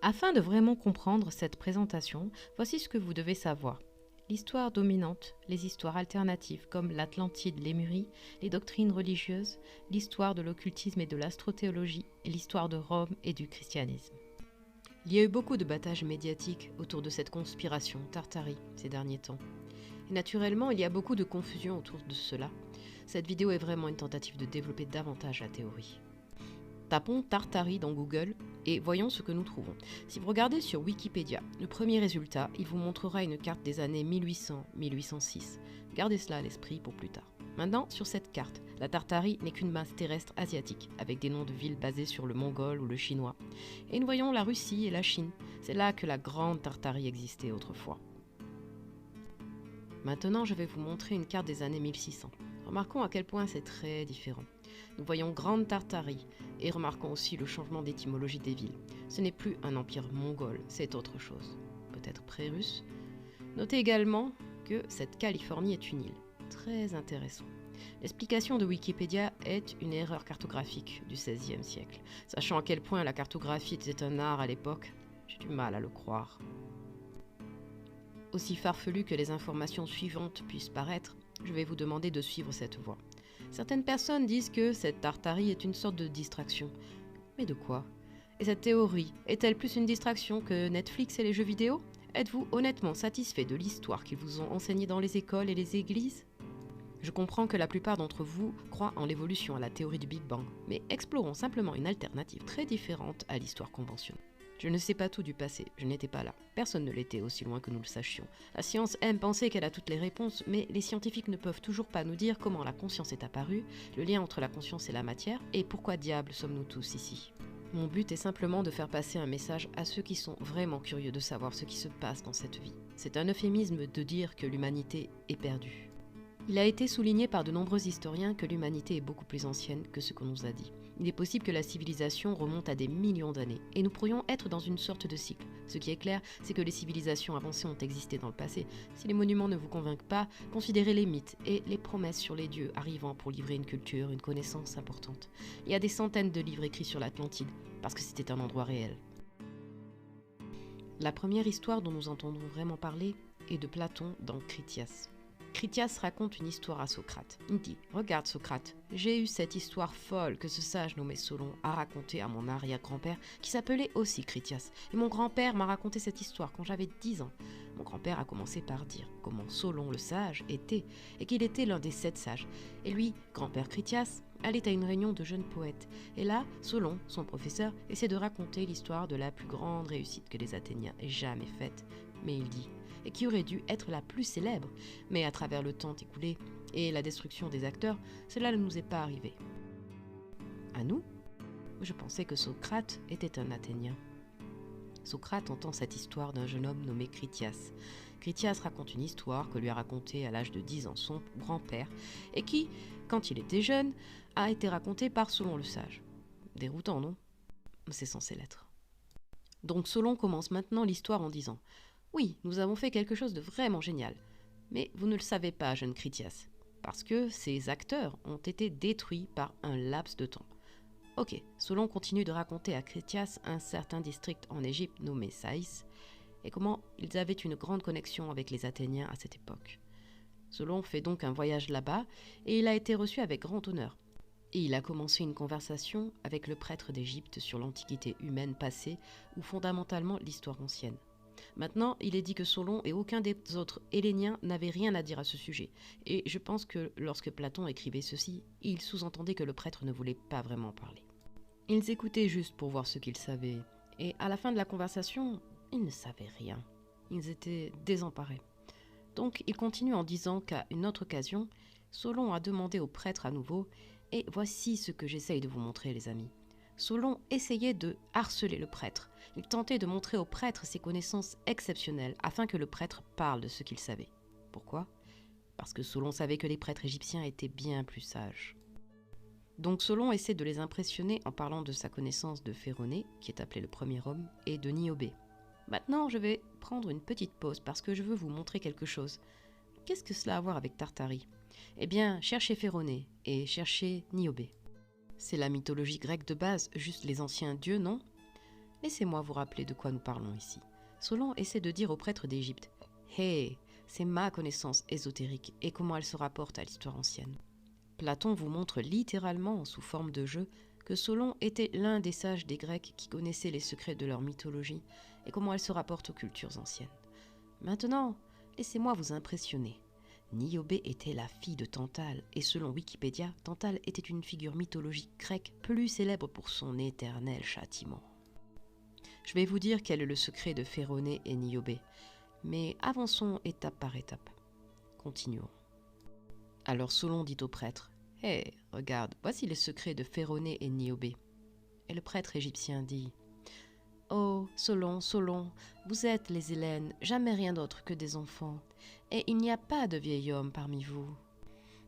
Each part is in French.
Afin de vraiment comprendre cette présentation, voici ce que vous devez savoir. L'histoire dominante, les histoires alternatives comme l'Atlantide, Lémurie, les doctrines religieuses, l'histoire de l'occultisme et de l'astrothéologie, et l'histoire de Rome et du christianisme. Il y a eu beaucoup de battages médiatiques autour de cette conspiration Tartarie ces derniers temps. Et naturellement, il y a beaucoup de confusion autour de cela. Cette vidéo est vraiment une tentative de développer davantage la théorie. Tapons Tartarie dans Google et voyons ce que nous trouvons. Si vous regardez sur Wikipédia, le premier résultat, il vous montrera une carte des années 1800-1806. Gardez cela à l'esprit pour plus tard. Maintenant, sur cette carte, la Tartarie n'est qu'une masse terrestre asiatique, avec des noms de villes basées sur le mongol ou le chinois. Et nous voyons la Russie et la Chine. C'est là que la grande Tartarie existait autrefois. Maintenant, je vais vous montrer une carte des années 1600. Remarquons à quel point c'est très différent. Nous voyons Grande Tartarie et remarquons aussi le changement d'étymologie des villes. Ce n'est plus un empire mongol, c'est autre chose, peut-être pré-russe. Notez également que cette Californie est une île. Très intéressant. L'explication de Wikipédia est une erreur cartographique du XVIe siècle. Sachant à quel point la cartographie était un art à l'époque, j'ai du mal à le croire. Aussi farfelu que les informations suivantes puissent paraître, je vais vous demander de suivre cette voie. Certaines personnes disent que cette Tartarie est une sorte de distraction. Mais de quoi? Et cette théorie est-elle plus une distraction que Netflix et les jeux vidéo? Êtes-vous honnêtement satisfait de l'histoire qu'ils vous ont enseignée dans les écoles et les églises? Je comprends que la plupart d'entre vous croient en l'évolution à la théorie du Big Bang, mais explorons simplement une alternative très différente à l'histoire conventionnelle. Je ne sais pas tout du passé, je n'étais pas là. Personne ne l'était aussi loin que nous le sachions. La science aime penser qu'elle a toutes les réponses, mais les scientifiques ne peuvent toujours pas nous dire comment la conscience est apparue, le lien entre la conscience et la matière, et pourquoi diable sommes-nous tous ici. Mon but est simplement de faire passer un message à ceux qui sont vraiment curieux de savoir ce qui se passe dans cette vie. C'est un euphémisme de dire que l'humanité est perdue. Il a été souligné par de nombreux historiens que l'humanité est beaucoup plus ancienne que ce qu'on nous a dit. Il est possible que la civilisation remonte à des millions d'années, et nous pourrions être dans une sorte de cycle. Ce qui est clair, c'est que les civilisations avancées ont existé dans le passé. Si les monuments ne vous convainquent pas, considérez les mythes et les promesses sur les dieux arrivant pour livrer une culture, une connaissance importante. Il y a des centaines de livres écrits sur l'Atlantide, parce que c'était un endroit réel. La première histoire dont nous entendons vraiment parler est de Platon dans Critias. Critias raconte une histoire à Socrate. Il dit « Regarde Socrate, j'ai eu cette histoire folle que ce sage nommé Solon a racontée à mon arrière-grand-père qui s'appelait aussi Critias. Et mon grand-père m'a raconté cette histoire quand j'avais 10 ans. Mon grand-père a commencé par dire comment Solon le sage était et qu'il était l'un des 7 sages. Et lui, grand-père Critias, allait à une réunion de jeunes poètes. Et là, Solon, son professeur, essaie de raconter l'histoire de la plus grande réussite que les Athéniens aient jamais faite. Mais il dit et qui aurait dû être la plus célèbre. Mais à travers le temps écoulé et la destruction des acteurs, cela ne nous est pas arrivé. À nous? Je pensais que Socrate était un Athénien. Socrate entend cette histoire d'un jeune homme nommé Critias. Critias raconte une histoire que lui a racontée à l'âge de 10 ans son grand-père et qui, quand il était jeune, a été racontée par Solon le sage. Déroutant, non? C'est censé l'être. Donc Solon commence maintenant l'histoire en disant « Oui, nous avons fait quelque chose de vraiment génial. Mais vous ne le savez pas, jeune Critias, parce que ces acteurs ont été détruits par un laps de temps. » Ok, Solon continue de raconter à Critias un certain district en Égypte nommé Saïs, et comment ils avaient une grande connexion avec les Athéniens à cette époque. Solon fait donc un voyage là-bas, et il a été reçu avec grand honneur. Et il a commencé une conversation avec le prêtre d'Égypte sur l'antiquité humaine passée, ou fondamentalement l'histoire ancienne. Maintenant, il est dit que Solon et aucun des autres Helléniens n'avaient rien à dire à ce sujet. Et je pense que lorsque Platon écrivait ceci, il sous-entendait que le prêtre ne voulait pas vraiment parler. Ils écoutaient juste pour voir ce qu'ils savaient. Et à la fin de la conversation, ils ne savaient rien. Ils étaient désemparés. Donc, il continue en disant qu'à une autre occasion, Solon a demandé au prêtre à nouveau « Et voici ce que j'essaye de vous montrer, les amis. » Solon essayait de harceler le prêtre. Il tentait de montrer au prêtre ses connaissances exceptionnelles afin que le prêtre parle de ce qu'il savait. Pourquoi? Parce que Solon savait que les prêtres égyptiens étaient bien plus sages. Donc Solon essaie de les impressionner en parlant de sa connaissance de Phéronée, qui est appelé le premier homme, et de Niobé. Maintenant, je vais prendre une petite pause parce que je veux vous montrer quelque chose. Qu'est-ce que cela a à voir avec Tartarie ? Eh bien, cherchez Phéronée et cherchez Niobé. C'est la mythologie grecque de base, juste les anciens dieux, non ? Laissez-moi vous rappeler de quoi nous parlons ici. Solon essaie de dire aux prêtres d'Égypte « Hey, c'est ma connaissance ésotérique et comment elle se rapporte à l'histoire ancienne. » Platon vous montre littéralement, sous forme de jeu, que Solon était l'un des sages des Grecs qui connaissaient les secrets de leur mythologie et comment elle se rapporte aux cultures anciennes. Maintenant, laissez-moi vous impressionner. Niobé était la fille de Tantale, et selon Wikipédia, Tantale était une figure mythologique grecque plus célèbre pour son éternel châtiment. Je vais vous dire quel est le secret de Phéronée et Niobé, mais avançons étape par étape. Continuons. Alors Solon dit au prêtre « Hé, regarde, voici le secret de Phéronée et Niobé. » Et le prêtre égyptien dit « Oh, Solon, Solon, vous êtes les Hellènes, jamais rien d'autre que des enfants, et il n'y a pas de vieil homme parmi vous. »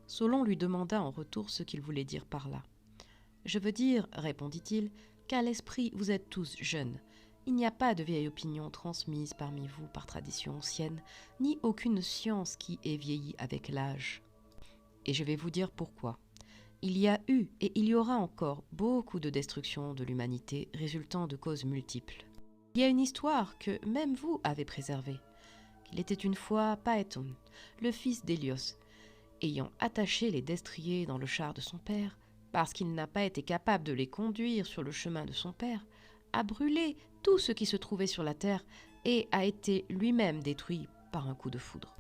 Solon lui demanda en retour ce qu'il voulait dire par là. « Je veux dire, répondit-il, qu'à l'esprit vous êtes tous jeunes. Il n'y a pas de vieille opinion transmise parmi vous par tradition ancienne, ni aucune science qui ait vieilli avec l'âge. Et je vais vous dire pourquoi. Il y a eu et il y aura encore beaucoup de destruction de l'humanité résultant de causes multiples. Il y a une histoire que même vous avez préservée. Il était une fois Paéton, le fils d'Hélios, ayant attaché les destriers dans le char de son père, parce qu'il n'a pas été capable de les conduire sur le chemin de son père, a brûlé tout ce qui se trouvait sur la terre et a été lui-même détruit par un coup de foudre.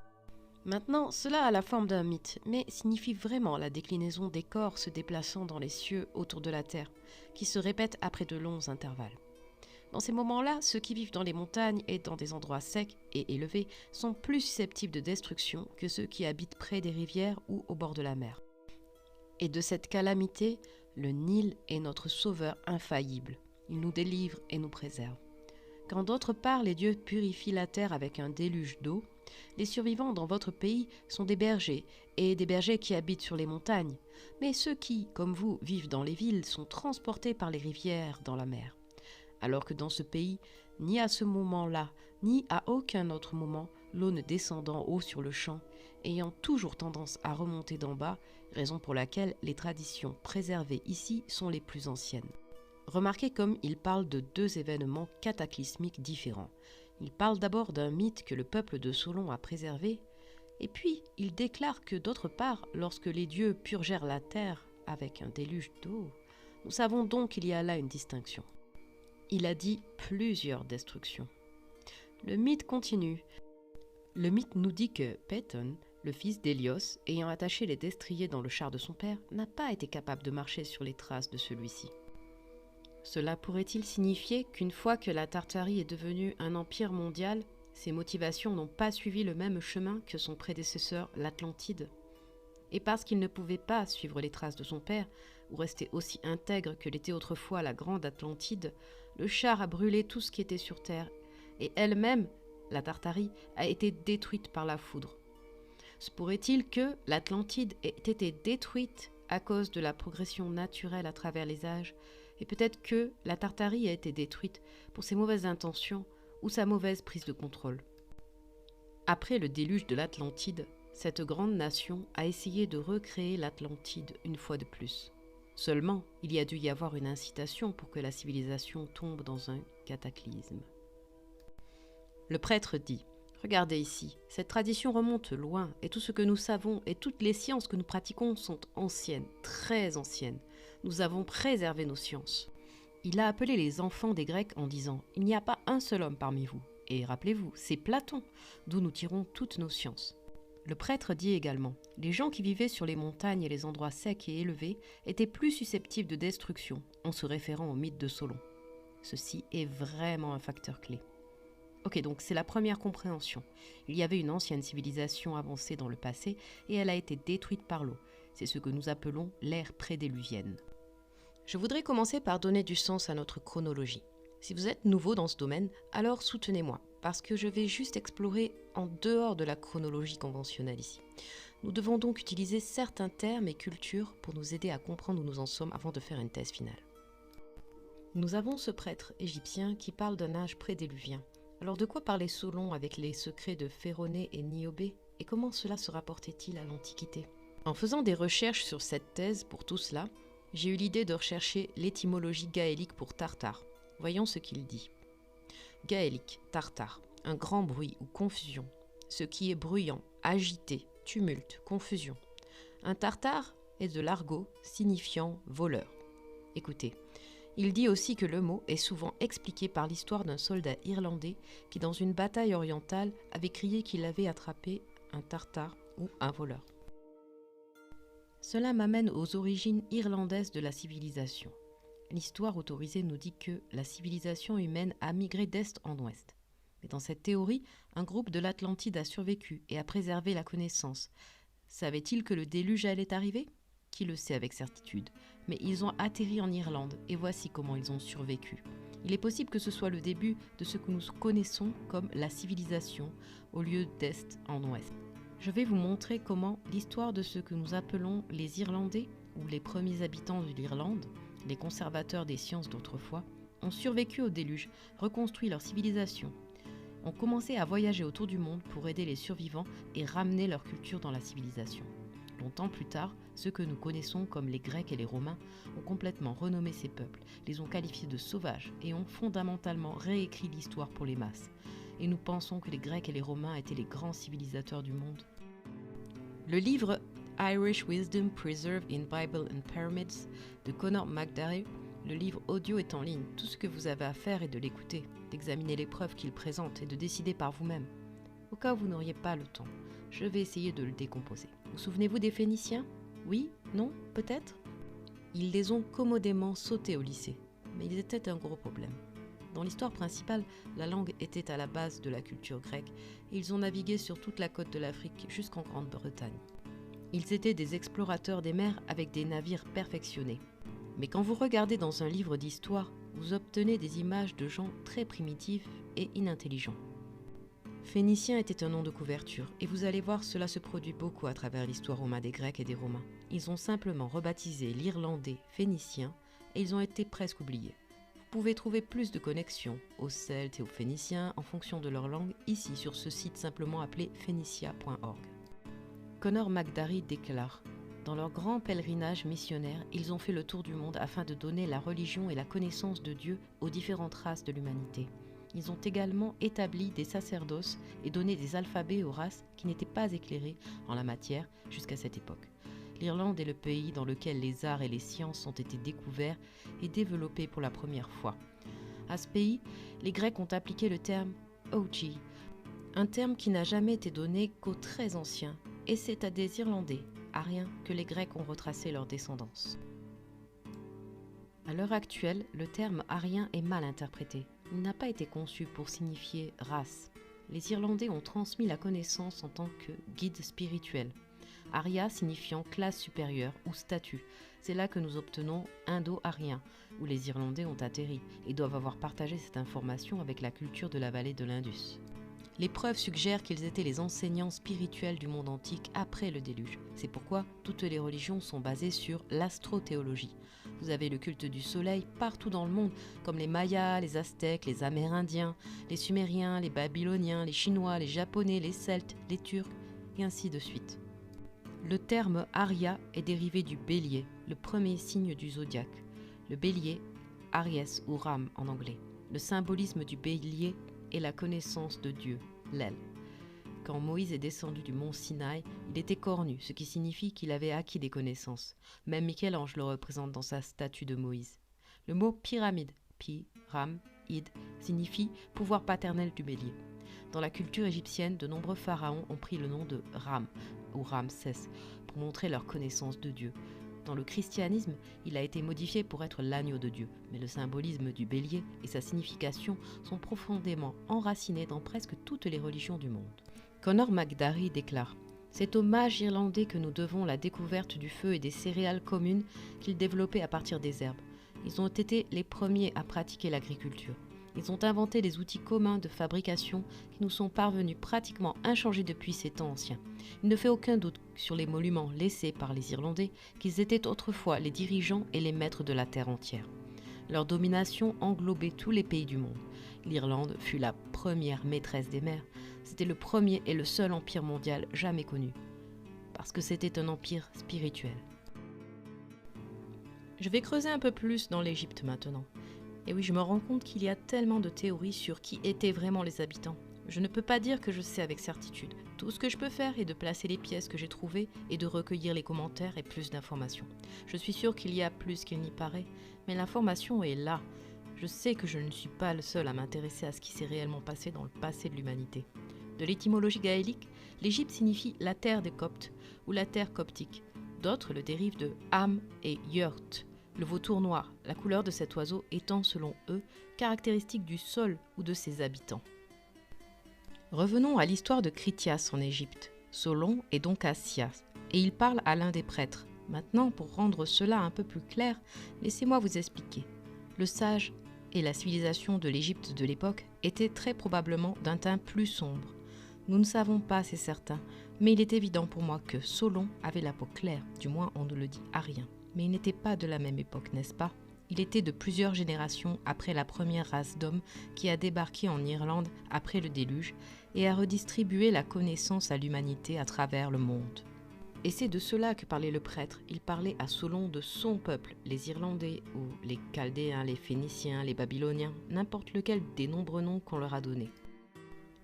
Maintenant, cela a la forme d'un mythe, mais signifie vraiment la déclinaison des corps se déplaçant dans les cieux autour de la terre, qui se répète après de longs intervalles. Dans ces moments-là, ceux qui vivent dans les montagnes et dans des endroits secs et élevés sont plus susceptibles de destruction que ceux qui habitent près des rivières ou au bord de la mer. Et de cette calamité, le Nil est notre sauveur infaillible. Il nous délivre et nous préserve. Quand d'autre part les dieux purifient la terre avec un déluge d'eau, les survivants dans votre pays sont des bergers, et des bergers qui habitent sur les montagnes. Mais ceux qui, comme vous, vivent dans les villes sont transportés par les rivières dans la mer. Alors que dans ce pays, ni à ce moment-là, ni à aucun autre moment, l'eau ne descend d'en haut sur le champ, ayant toujours tendance à remonter d'en bas, raison pour laquelle les traditions préservées ici sont les plus anciennes. Remarquez comme il parle de deux événements cataclysmiques différents. Il parle d'abord d'un mythe que le peuple de Solon a préservé, et puis il déclare que d'autre part, lorsque les dieux purgèrent la terre avec un déluge d'eau, nous savons donc qu'il y a là une distinction. Il a dit plusieurs destructions. Le mythe continue. Le mythe nous dit que Paéton, le fils d'Hélios, ayant attaché les destriers dans le char de son père, n'a pas été capable de marcher sur les traces de celui-ci. Cela pourrait-il signifier qu'une fois que la Tartarie est devenue un empire mondial, ses motivations n'ont pas suivi le même chemin que son prédécesseur, l'Atlantide ? Et parce qu'il ne pouvait pas suivre les traces de son père, ou rester aussi intègre que l'était autrefois la grande Atlantide, le char a brûlé tout ce qui était sur terre, et elle-même, la Tartarie, a été détruite par la foudre. Se pourrait-il que l'Atlantide ait été détruite à cause de la progression naturelle à travers les âges, et peut-être que la Tartarie a été détruite pour ses mauvaises intentions ou sa mauvaise prise de contrôle. Après le déluge de l'Atlantide, cette grande nation a essayé de recréer l'Atlantide une fois de plus. Seulement, il y a dû y avoir une incitation pour que la civilisation tombe dans un cataclysme. Le prêtre dit « Regardez ici, cette tradition remonte loin, et tout ce que nous savons et toutes les sciences que nous pratiquons sont anciennes, très anciennes. Nous avons préservé nos sciences. » Il a appelé les enfants des Grecs en disant « Il n'y a pas un seul homme parmi vous. » Et rappelez-vous, c'est Platon, d'où nous tirons toutes nos sciences. Le prêtre dit également « Les gens qui vivaient sur les montagnes et les endroits secs et élevés étaient plus susceptibles de destruction, en se référant au mythe de Solon. » Ceci est vraiment un facteur clé. Ok, donc c'est la première compréhension. Il y avait une ancienne civilisation avancée dans le passé et elle a été détruite par l'eau. C'est ce que nous appelons l'ère prédéluvienne. Je voudrais commencer par donner du sens à notre chronologie. Si vous êtes nouveau dans ce domaine, alors soutenez-moi. parce que je vais juste explorer en dehors de la chronologie conventionnelle ici. Nous devons donc utiliser certains termes et cultures pour nous aider à comprendre où nous en sommes avant de faire une thèse finale. Nous avons ce prêtre égyptien qui parle d'un âge prédéluvien. Alors de quoi parlait Solon avec les secrets de Phéronée et Niobé, et comment cela se rapportait-il à l'Antiquité? En faisant des recherches sur cette thèse pour tout cela, j'ai eu l'idée de rechercher l'étymologie gaélique pour tartare. Voyons ce qu'il dit. Gaélique, tartare, un grand bruit ou confusion, ce qui est bruyant, agité, tumulte, confusion. Un tartare est de l'argot signifiant voleur. Écoutez, il dit aussi que le mot est souvent expliqué par l'histoire d'un soldat irlandais qui, dans une bataille orientale, avait crié qu'il avait attrapé un tartare ou un voleur. Cela m'amène aux origines irlandaises de la civilisation. L'histoire autorisée nous dit que la civilisation humaine a migré d'est en ouest. Mais dans cette théorie, un groupe de l'Atlantide a survécu et a préservé la connaissance. Savait-il que le déluge allait arriver ? Qui le sait avec certitude. Mais ils ont atterri en Irlande et voici comment ils ont survécu. Il est possible que ce soit le début de ce que nous connaissons comme la civilisation au lieu d'est en ouest. Je vais vous montrer comment l'histoire de ce que nous appelons les Irlandais, ou les premiers habitants de l'Irlande, les conservateurs des sciences d'autrefois, ont survécu au déluge, reconstruit leur civilisation, ont commencé à voyager autour du monde pour aider les survivants et ramener leur culture dans la civilisation. Longtemps plus tard, ceux que nous connaissons comme les Grecs et les Romains ont complètement renommé ces peuples, les ont qualifiés de sauvages et ont fondamentalement réécrit l'histoire pour les masses. Et nous pensons que les Grecs et les Romains étaient les grands civilisateurs du monde. Le livre Irish Wisdom Preserved in Bible and Pyramids de Conor McDarry, le livre audio est en ligne. Tout ce que vous avez à faire est de l'écouter, d'examiner les preuves qu'il présente et de décider par vous-même. Au cas où vous n'auriez pas le temps, je vais essayer de le décomposer. Vous souvenez-vous des Phéniciens ? Oui ? Non ? Peut-être ? Ils les ont commodément sautés au lycée, mais ils étaient un gros problème. Dans l'histoire principale, la langue était à la base de la culture grecque et ils ont navigué sur toute la côte de l'Afrique jusqu'en Grande-Bretagne. Ils étaient des explorateurs des mers avec des navires perfectionnés. Mais quand vous regardez dans un livre d'histoire, vous obtenez des images de gens très primitifs et inintelligents. Phénicien était un nom de couverture, et vous allez voir cela se produit beaucoup à travers l'histoire romaine des Grecs et des Romains. Ils ont simplement rebaptisé l'Irlandais phénicien et ils ont été presque oubliés. Vous pouvez trouver plus de connexions aux Celtes et aux Phéniciens en fonction de leur langue ici sur ce site simplement appelé phénicia.org. Conor McDarry déclare: dans leur grand pèlerinage missionnaire, ils ont fait le tour du monde afin de donner la religion et la connaissance de Dieu aux différentes races de l'humanité. Ils ont également établi des sacerdoces et donné des alphabets aux races qui n'étaient pas éclairées en la matière jusqu'à cette époque. L'Irlande est le pays dans lequel les arts et les sciences ont été découverts et développés pour la première fois. À ce pays, les Grecs ont appliqué le terme « OG », un terme qui n'a jamais été donné qu'aux très anciens, et c'est à des Irlandais, ariens, que les Grecs ont retracé leur descendance. À l'heure actuelle, le terme arien est mal interprété. Il n'a pas été conçu pour signifier race. Les Irlandais ont transmis la connaissance en tant que guide spirituel. Aria signifiant classe supérieure ou statut. C'est là que nous obtenons Indo-Arien, où les Irlandais ont atterri et doivent avoir partagé cette information avec la culture de la vallée de l'Indus. Les preuves suggèrent qu'ils étaient les enseignants spirituels du monde antique après le déluge. C'est pourquoi toutes les religions sont basées sur l'astrothéologie. Vous avez le culte du soleil partout dans le monde, comme les Mayas, les Aztèques, les Amérindiens, les Sumériens, les Babyloniens, les Chinois, les Japonais, les Celtes, les Turcs, et ainsi de suite. Le terme Aria est dérivé du bélier, le premier signe du zodiaque. Le bélier, Aries ou Ram en anglais. Le symbolisme du bélier est la connaissance de Dieu, l'El. Quand Moïse est descendu du mont Sinaï, il était cornu, ce qui signifie qu'il avait acquis des connaissances. Même Michel-Ange le représente dans sa statue de Moïse. Le mot pyramide, pi, ram, id, signifie pouvoir paternel du bélier. Dans la culture égyptienne, de nombreux pharaons ont pris le nom de Ram ou Ramsès pour montrer leur connaissance de Dieu. Dans le christianisme, il a été modifié pour être l'agneau de Dieu, mais le symbolisme du bélier et sa signification sont profondément enracinés dans presque toutes les religions du monde. Conor McDarry déclare: c'est au mage irlandais que nous devons la découverte du feu et des céréales communes qu'ils développaient à partir des herbes. Ils ont été les premiers à pratiquer l'agriculture. Ils ont inventé des outils communs de fabrication qui nous sont parvenus pratiquement inchangés depuis ces temps anciens. Il ne fait aucun doute sur les monuments laissés par les Irlandais qu'ils étaient autrefois les dirigeants et les maîtres de la terre entière. Leur domination englobait tous les pays du monde. L'Irlande fut la première maîtresse des mers. C'était le premier et le seul empire mondial jamais connu, parce que c'était un empire spirituel. Je vais creuser un peu plus dans l'Égypte maintenant. Et oui, je me rends compte qu'il y a tellement de théories sur qui étaient vraiment les habitants. Je ne peux pas dire que je sais avec certitude. Tout ce que je peux faire est de placer les pièces que j'ai trouvées et de recueillir les commentaires et plus d'informations. Je suis sûre qu'il y a plus qu'il n'y paraît, mais l'information est là. Je sais que je ne suis pas le seul à m'intéresser à ce qui s'est réellement passé dans le passé de l'humanité. De l'étymologie gaélique, l'Égypte signifie la terre des Coptes ou la terre coptique. D'autres le dérivent de Am et Yurt, le vautour noir, la couleur de cet oiseau étant, selon eux, caractéristique du sol ou de ses habitants. Revenons à l'histoire de Critias en Égypte. Solon est donc à Sias, et il parle à l'un des prêtres. Maintenant, pour rendre cela un peu plus clair, laissez-moi vous expliquer. Le sage et la civilisation de l'Égypte de l'époque étaient très probablement d'un teint plus sombre. Nous ne savons pas, c'est certain, mais il est évident pour moi que Solon avait la peau claire, du moins on ne le dit à rien. Mais il n'était pas de la même époque, n'est-ce pas? Il était de plusieurs générations après la première race d'hommes qui a débarqué en Irlande après le déluge et a redistribué la connaissance à l'humanité à travers le monde. Et c'est de cela que parlait le prêtre. Il parlait à Solon de son peuple, les Irlandais ou les Chaldéens, les Phéniciens, les Babyloniens, n'importe lequel des nombreux noms qu'on leur a donnés.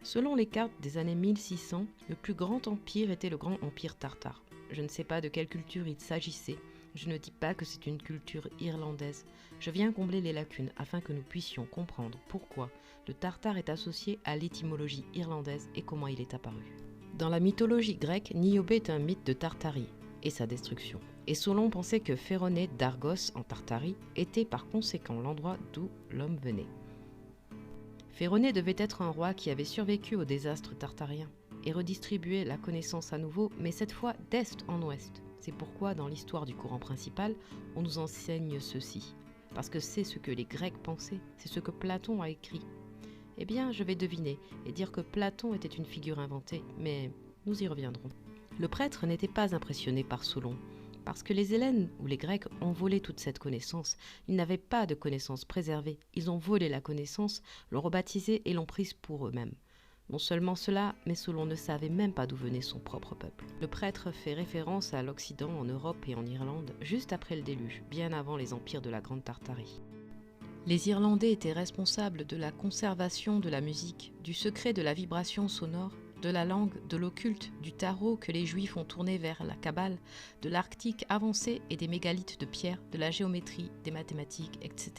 Selon les cartes des années 1600, le plus grand empire était le grand empire tartare. Je ne sais pas de quelle culture il s'agissait. Je ne dis pas que c'est une culture irlandaise. Je viens combler les lacunes afin que nous puissions comprendre pourquoi le tartare est associé à l'étymologie irlandaise et comment il est apparu. Dans la mythologie grecque, Niobe est un mythe de Tartarie et sa destruction. Et Solon pensait que Phéronée d'Argos en Tartarie était par conséquent l'endroit d'où l'homme venait. Phéronée devait être un roi qui avait survécu au désastre tartarien et redistribué la connaissance à nouveau, mais cette fois d'est en ouest. C'est pourquoi dans l'histoire du courant principal, on nous enseigne ceci. Parce que c'est ce que les Grecs pensaient, c'est ce que Platon a écrit. Eh bien, je vais deviner et dire que Platon était une figure inventée, mais nous y reviendrons. Le prêtre n'était pas impressionné par Solon, parce que les Hellènes ou les Grecs ont volé toute cette connaissance. Ils n'avaient pas de connaissance préservée, ils ont volé la connaissance, l'ont rebaptisée et l'ont prise pour eux-mêmes. Non seulement cela, mais Solon ne savait même pas d'où venait son propre peuple. Le prêtre fait référence à l'Occident en Europe et en Irlande, juste après le déluge, bien avant les empires de la Grande Tartarie. Les Irlandais étaient responsables de la conservation de la musique, du secret de la vibration sonore, de la langue, de l'occulte, du tarot que les Juifs ont tourné vers la Kabbale, de l'Arctique avancé et des mégalithes de pierre, de la géométrie, des mathématiques, etc.,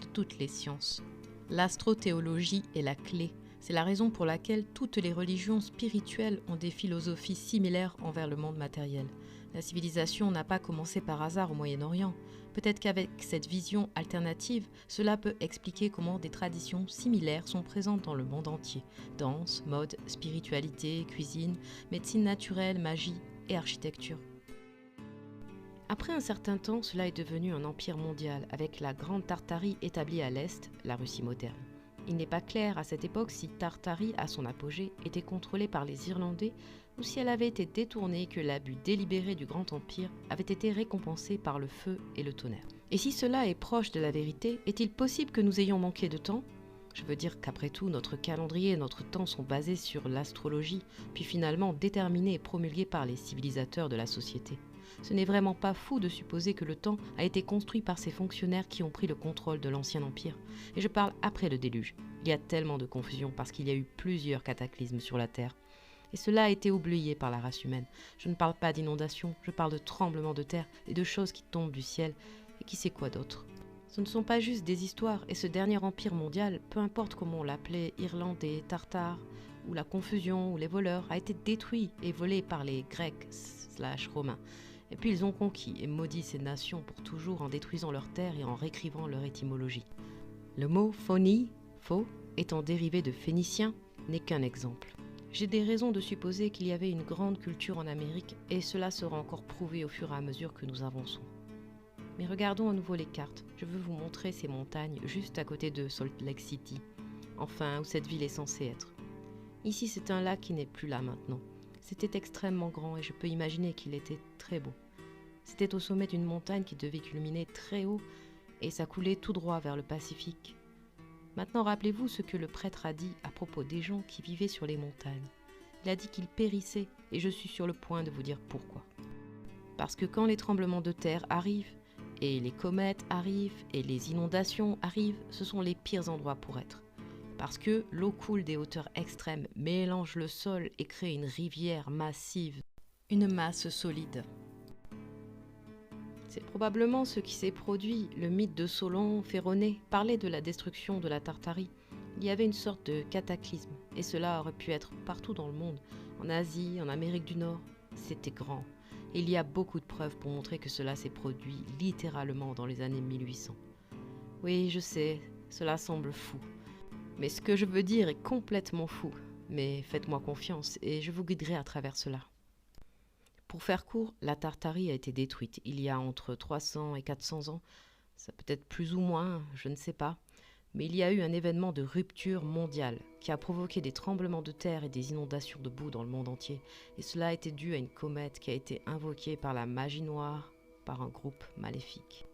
de toutes les sciences. L'astrothéologie est la clé. C'est la raison pour laquelle toutes les religions spirituelles ont des philosophies similaires envers le monde matériel. La civilisation n'a pas commencé par hasard au Moyen-Orient. Peut-être qu'avec cette vision alternative, cela peut expliquer comment des traditions similaires sont présentes dans le monde entier. Danse, mode, spiritualité, cuisine, médecine naturelle, magie et architecture. Après un certain temps, cela est devenu un empire mondial, avec la Grande Tartarie établie à l'Est, la Russie moderne. Il n'est pas clair à cette époque si Tartarie, à son apogée, était contrôlée par les Irlandais ou si elle avait été détournée et que l'abus délibéré du Grand Empire avait été récompensé par le feu et le tonnerre. Et si cela est proche de la vérité, est-il possible que nous ayons manqué de temps ? Je veux dire qu'après tout, notre calendrier et notre temps sont basés sur l'astrologie, puis finalement déterminés et promulgués par les civilisateurs de la société. Ce n'est vraiment pas fou de supposer que le temps a été construit par ces fonctionnaires qui ont pris le contrôle de l'ancien empire. Et je parle après le déluge. Il y a tellement de confusion parce qu'il y a eu plusieurs cataclysmes sur la Terre. Et cela a été oublié par la race humaine. Je ne parle pas d'inondation, je parle de tremblements de terre et de choses qui tombent du ciel. Et qui sait quoi d'autre ? Ce ne sont pas juste des histoires, et ce dernier empire mondial, peu importe comment on l'appelait, Irlandais, Tartare, ou la confusion, ou les voleurs, a été détruit et volé par les Grecs/Romains. Et puis ils ont conquis et maudit ces nations pour toujours en détruisant leurs terres et en réécrivant leur étymologie. Le mot phonie, faux, étant dérivé de phénicien, n'est qu'un exemple. J'ai des raisons de supposer qu'il y avait une grande culture en Amérique et cela sera encore prouvé au fur et à mesure que nous avançons. Mais regardons à nouveau les cartes. Je veux vous montrer ces montagnes juste à côté de Salt Lake City. enfin où cette ville est censée être. Ici, c'est un lac qui n'est plus là maintenant. C'était extrêmement grand et je peux imaginer qu'il était très beau. C'était au sommet d'une montagne qui devait culminer très haut et ça coulait tout droit vers le Pacifique. Maintenant, rappelez-vous ce que le prêtre a dit à propos des gens qui vivaient sur les montagnes. Il a dit qu'ils périssaient et je suis sur le point de vous dire pourquoi. Parce que quand les tremblements de terre arrivent, et les comètes arrivent, et les inondations arrivent, ce sont les pires endroits pour être. Parce que l'eau coule des hauteurs extrêmes, mélange le sol et crée une rivière massive, une masse solide. C'est probablement ce qui s'est produit. Le mythe de Solon, Féronée, parlait de la destruction de la Tartarie. Il y avait une sorte de cataclysme, et cela aurait pu être partout dans le monde, en Asie, en Amérique du Nord. C'était grand. Et il y a beaucoup de preuves pour montrer que cela s'est produit littéralement dans les années 1800. Oui, je sais, cela semble fou. Mais ce que je veux dire est complètement fou. Mais faites-moi confiance et je vous guiderai à travers cela. Pour faire court, la Tartarie a été détruite il y a entre 300 et 400 ans. Ça peut être plus ou moins, je ne sais pas. Mais il y a eu un événement de rupture mondiale qui a provoqué des tremblements de terre et des inondations de boue dans le monde entier. Et cela a été dû à une comète qui a été invoquée par la magie noire, par un groupe maléfique.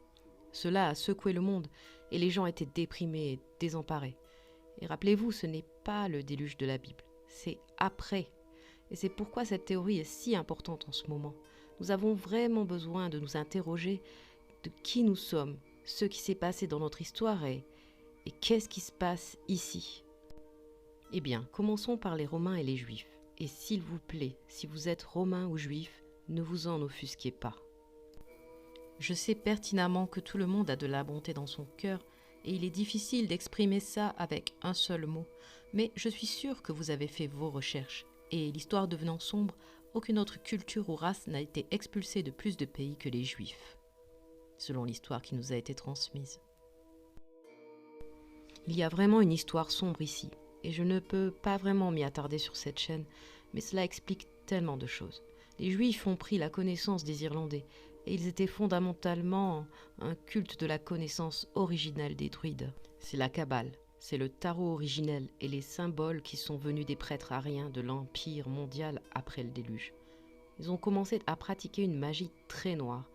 Cela a secoué le monde et les gens étaient déprimés et désemparés. Et rappelez-vous, ce n'est pas le déluge de la Bible, c'est après. Et c'est pourquoi cette théorie est si importante en ce moment. Nous avons vraiment besoin de nous interroger de qui nous sommes, ce qui s'est passé dans notre histoire et qu'est-ce qui se passe ici. Eh bien, commençons par les Romains et les Juifs. Et s'il vous plaît, si vous êtes Romain ou Juif, ne vous en offusquez pas. Je sais pertinemment que tout le monde a de la bonté dans son cœur et il est difficile d'exprimer ça avec un seul mot, mais je suis sûre que vous avez fait vos recherches. Et l'histoire devenant sombre, aucune autre culture ou race n'a été expulsée de plus de pays que les Juifs, selon l'histoire qui nous a été transmise. Il y a vraiment une histoire sombre ici, et je ne peux pas vraiment m'y attarder sur cette chaîne, mais cela explique tellement de choses. Les Juifs ont pris la connaissance des Irlandais, et ils étaient fondamentalement un culte de la connaissance originelle des druides. C'est la Kabbale, c'est le tarot originel et les symboles qui sont venus des prêtres ariens de l'Empire mondial après le déluge. Ils ont commencé à pratiquer une magie très noire,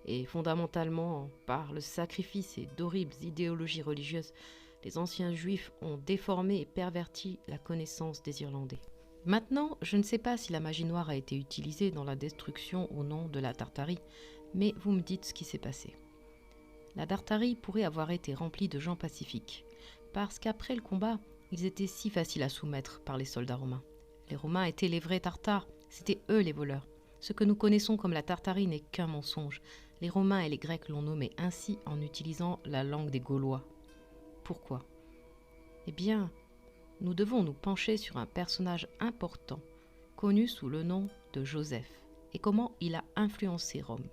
et fondamentalement, par le sacrifice et d'horribles idéologies religieuses, les anciens Juifs ont déformé et perverti la connaissance des Irlandais. Maintenant, je ne sais pas si la magie noire a été utilisée dans la destruction au nom de la Tartarie, mais vous me dites ce qui s'est passé. La Tartarie pourrait avoir été remplie de gens pacifiques, parce qu'après le combat, ils étaient si faciles à soumettre par les soldats romains. Les Romains étaient les vrais Tartares, c'étaient eux les voleurs. Ce que nous connaissons comme la Tartarie n'est qu'un mensonge. Les Romains et les Grecs l'ont nommé ainsi en utilisant la langue des Gaulois. Pourquoi ? Eh bien, nous devons nous pencher sur un personnage important, connu sous le nom de Joseph, et comment il a influencé Rome.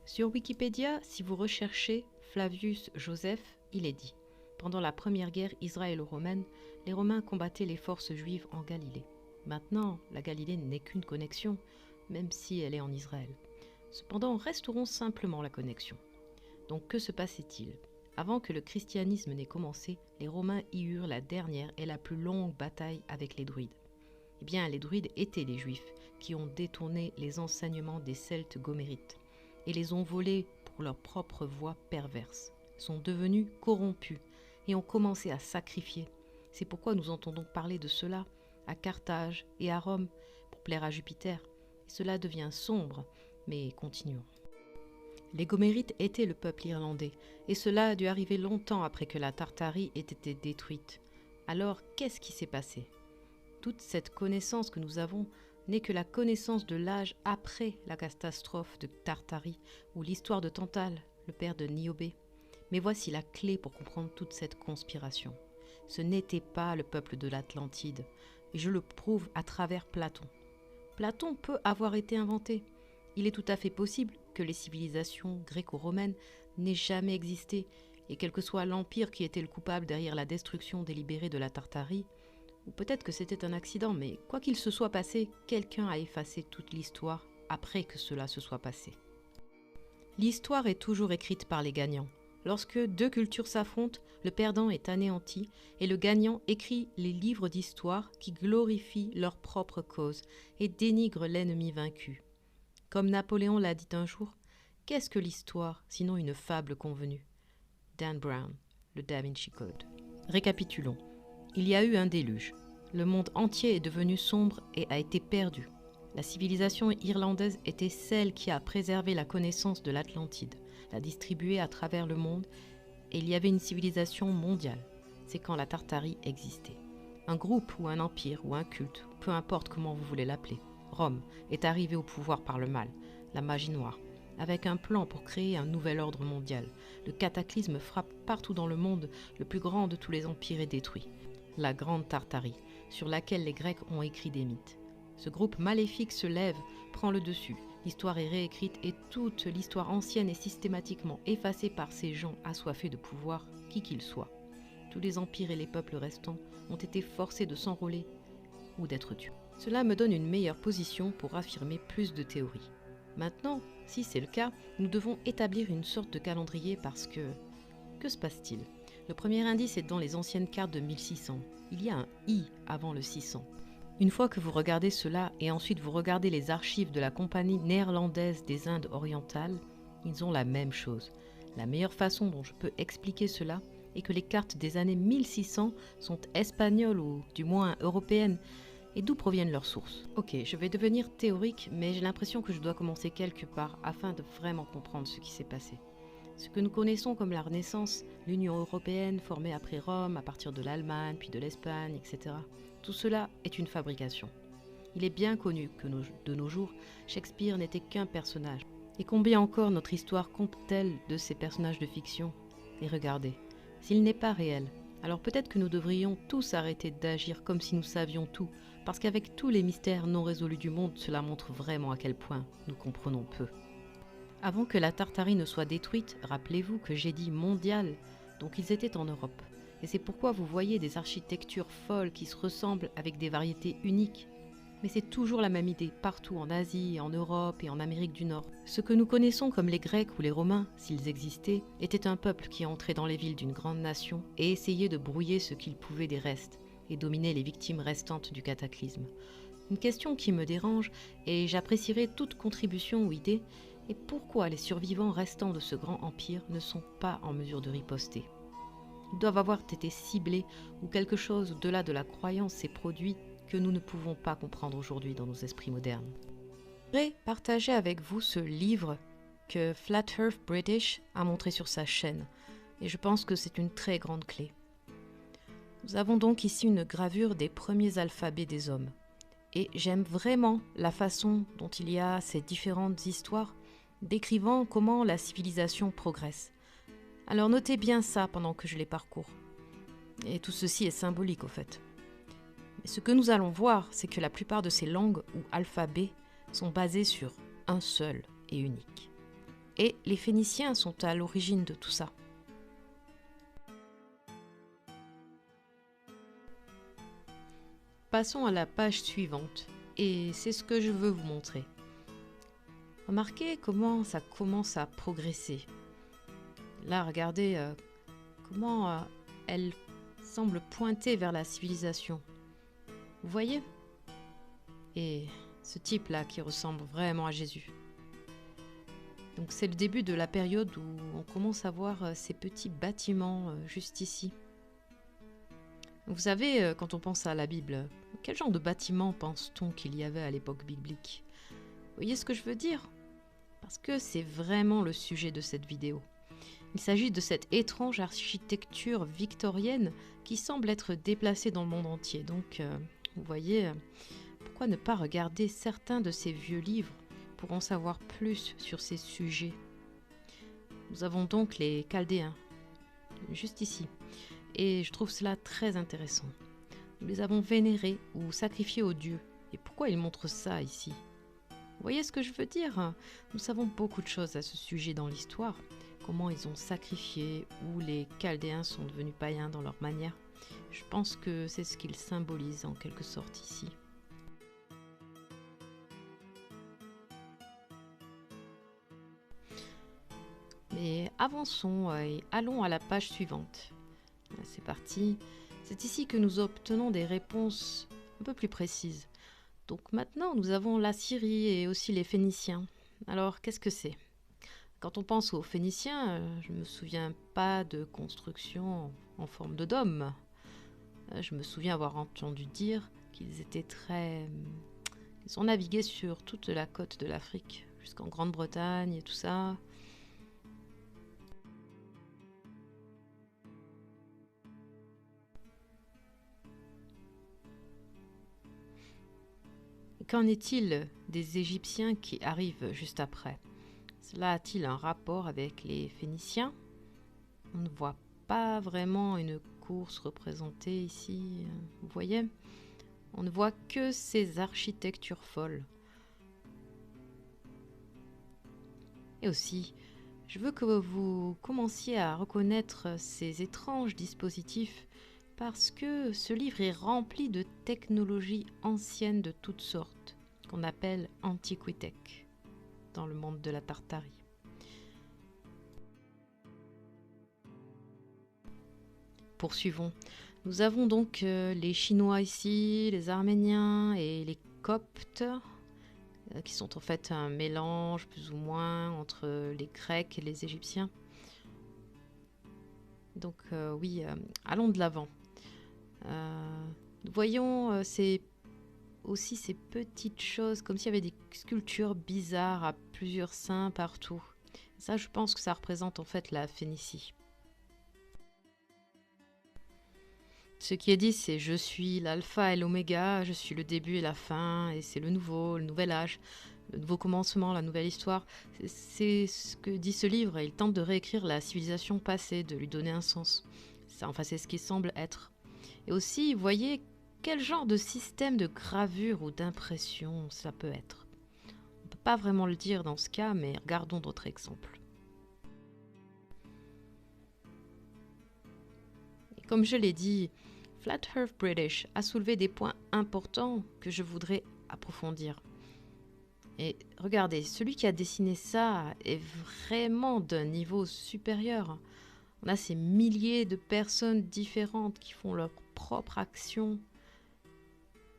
Sur Wikipédia, si vous recherchez Flavius Joseph, il est dit « Pendant la première guerre israélo-romaine, les Romains combattaient les forces juives en Galilée. Maintenant, la Galilée n'est qu'une connexion, même si elle est en Israël. Cependant, restaurons simplement la connexion. Donc que se passait-il ? Avant que le christianisme n'ait commencé, les Romains y eurent la dernière et la plus longue bataille avec les druides. Eh bien, les druides étaient les Juifs qui ont détourné les enseignements des Celtes gomérites et les ont volés pour leur propre voie perverse, sont devenus corrompus et ont commencé à sacrifier. C'est pourquoi nous entendons parler de cela à Carthage et à Rome pour plaire à Jupiter. Et cela devient sombre, mais continuons. Les Gomérites étaient le peuple irlandais, et cela a dû arriver longtemps après que la Tartarie ait été détruite. Alors, qu'est-ce qui s'est passé ? Toute cette connaissance que nous avons n'est que la connaissance de l'âge après la catastrophe de Tartarie, ou l'histoire de Tantale, le père de Niobé. Mais voici la clé pour comprendre toute cette conspiration. Ce n'était pas le peuple de l'Atlantide, et je le prouve à travers Platon. Platon peut avoir été inventé. Il est tout à fait possible que les civilisations gréco-romaines n'aient jamais existé, et quel que soit l'empire qui était le coupable derrière la destruction délibérée de la Tartarie, ou peut-être que c'était un accident, mais quoi qu'il se soit passé, quelqu'un a effacé toute l'histoire après que cela se soit passé. L'histoire est toujours écrite par les gagnants. Lorsque deux cultures s'affrontent, le perdant est anéanti et le gagnant écrit les livres d'histoire qui glorifient leur propre cause et dénigrent l'ennemi vaincu. Comme Napoléon l'a dit un jour, qu'est-ce que l'histoire sinon une fable convenue? Dan Brown, le Da Vinci Code. Récapitulons. Il y a eu un déluge. Le monde entier est devenu sombre et a été perdu. La civilisation irlandaise était celle qui a préservé la connaissance de l'Atlantide, l'a distribuée à travers le monde, et il y avait une civilisation mondiale. C'est quand la Tartarie existait. Un groupe ou un empire ou un culte, peu importe comment vous voulez l'appeler, Rome est arrivé au pouvoir par le mal, la magie noire, avec un plan pour créer un nouvel ordre mondial. Le cataclysme frappe partout dans le monde, le plus grand de tous les empires est détruit. La Grande Tartarie, sur laquelle les Grecs ont écrit des mythes. Ce groupe maléfique se lève, prend le dessus. L'histoire est réécrite et toute l'histoire ancienne est systématiquement effacée par ces gens assoiffés de pouvoir, qui qu'ils soient. Tous les empires et les peuples restants ont été forcés de s'enrôler ou d'être tués. Cela me donne une meilleure position pour affirmer plus de théories. Maintenant, si c'est le cas, nous devons établir une sorte de calendrier parce que... Que se passe-t-il? Le premier indice est dans les anciennes cartes de 1600. Il y a un I avant le 600. Une fois que vous regardez cela et ensuite vous regardez les archives de la Compagnie néerlandaise des Indes orientales, ils ont la même chose. La meilleure façon dont je peux expliquer cela est que les cartes des années 1600 sont espagnoles ou du moins européennes. Et d'où proviennent leurs sources? Ok, je vais devenir théorique, mais j'ai l'impression que je dois commencer quelque part afin de vraiment comprendre ce qui s'est passé. Ce que nous connaissons comme la Renaissance, l'Union européenne formée après Rome, à partir de l'Allemagne, puis de l'Espagne, etc. Tout cela est une fabrication. Il est bien connu que de nos jours, Shakespeare n'était qu'un personnage. Et combien encore notre histoire compte-t-elle de ces personnages de fiction? Et regardez, s'il n'est pas réel, alors peut-être que nous devrions tous arrêter d'agir comme si nous savions tout, parce qu'avec tous les mystères non résolus du monde, cela montre vraiment à quel point nous comprenons peu. Avant que la Tartarie ne soit détruite, rappelez-vous que j'ai dit mondiale, donc ils étaient en Europe. Et c'est pourquoi vous voyez des architectures folles qui se ressemblent avec des variétés uniques. Mais c'est toujours la même idée, partout en Asie, en Europe et en Amérique du Nord. Ce que nous connaissons comme les Grecs ou les Romains, s'ils existaient, était un peuple qui entrait dans les villes d'une grande nation et essayait de brouiller ce qu'il pouvait des restes et dominer les victimes restantes du cataclysme. Une question qui me dérange, et j'apprécierais toute contribution ou idée, est pourquoi les survivants restants de ce grand empire ne sont pas en mesure de riposter. Ils doivent avoir été ciblés ou quelque chose au-delà de la croyance s'est produit que nous ne pouvons pas comprendre aujourd'hui dans nos esprits modernes. Je voudrais partager avec vous ce livre que Flat Earth British a montré sur sa chaîne, et je pense que c'est une très grande clé. Nous avons donc ici une gravure des premiers alphabets des hommes, et j'aime vraiment la façon dont il y a ces différentes histoires décrivant comment la civilisation progresse. Alors notez bien ça pendant que je les parcours. Et tout ceci est symbolique au fait. Mais ce que nous allons voir, c'est que la plupart de ces langues ou alphabets sont basés sur un seul et unique. Et les Phéniciens sont à l'origine de tout ça. Passons à la page suivante, et c'est ce que je veux vous montrer. Remarquez comment ça commence à progresser. Là, regardez comment elle semble pointer vers la civilisation. Vous voyez? Et ce type-là qui ressemble vraiment à Jésus. Donc c'est le début de la période où on commence à voir ces petits bâtiments juste ici. Vous savez, quand on pense à la Bible, quel genre de bâtiment pense-t-on qu'il y avait à l'époque biblique? Vous voyez ce que je veux dire? Parce que c'est vraiment le sujet de cette vidéo. Il s'agit de cette étrange architecture victorienne qui semble être déplacée dans le monde entier. Donc, vous voyez, pourquoi ne pas regarder certains de ces vieux livres pour en savoir plus sur ces sujets? Nous avons donc les Chaldéens, juste ici. Et je trouve cela très intéressant. Nous les avons vénérés ou sacrifiés aux dieux. Et pourquoi ils montrent ça ici? Vous voyez ce que je veux dire? Nous savons beaucoup de choses à ce sujet dans l'histoire. Comment ils ont sacrifié, ou les Chaldéens sont devenus païens dans leur manière. Je pense que c'est ce qu'ils symbolisent en quelque sorte ici. Mais avançons et allons à la page suivante. c'est parti. C'est ici que nous obtenons des réponses un peu plus précises. Donc maintenant, nous avons la Syrie et aussi les Phéniciens. Alors, qu'est-ce que c'est? Quand on pense aux Phéniciens, je ne me souviens pas de construction en forme de dôme. Je me souviens avoir entendu dire qu'ils étaient Ils ont navigué sur toute la côte de l'Afrique, jusqu'en Grande-Bretagne et tout ça. Qu'en est-il des Égyptiens qui arrivent juste après? Cela a-t-il un rapport avec les Phéniciens? On ne voit pas vraiment une course représentée ici, vous voyez? On ne voit que ces architectures folles. Et aussi, je veux que vous commenciez à reconnaître ces étranges dispositifs parce que ce livre est rempli de technologies anciennes de toutes sortes, qu'on appelle antiquitech dans le monde de la Tartarie. Poursuivons. Nous avons donc les Chinois ici, les Arméniens et les Coptes, qui sont en fait un mélange plus ou moins entre les Grecs et les Égyptiens. Donc oui, allons de l'avant. Nous voyons aussi ces petites choses, comme s'il y avait des sculptures bizarres à plusieurs saints partout. Ça, je pense que ça représente en fait la Phénicie. Ce qui est dit, c'est je suis l'alpha et l'oméga, je suis le début et la fin, et c'est le nouvel âge, le nouveau commencement, la nouvelle histoire. C'est ce que dit ce livre, et il tente de réécrire la civilisation passée, de lui donner un sens. Enfin, c'est ce qui semble être. Et aussi, voyez quel genre de système de gravure ou d'impression ça peut être. On ne peut pas vraiment le dire dans ce cas, mais regardons d'autres exemples. Et comme je l'ai dit, Flat Earth British a soulevé des points importants que je voudrais approfondir. Et regardez, celui qui a dessiné ça est vraiment d'un niveau supérieur. On a ces milliers de personnes différentes qui font leur propre action.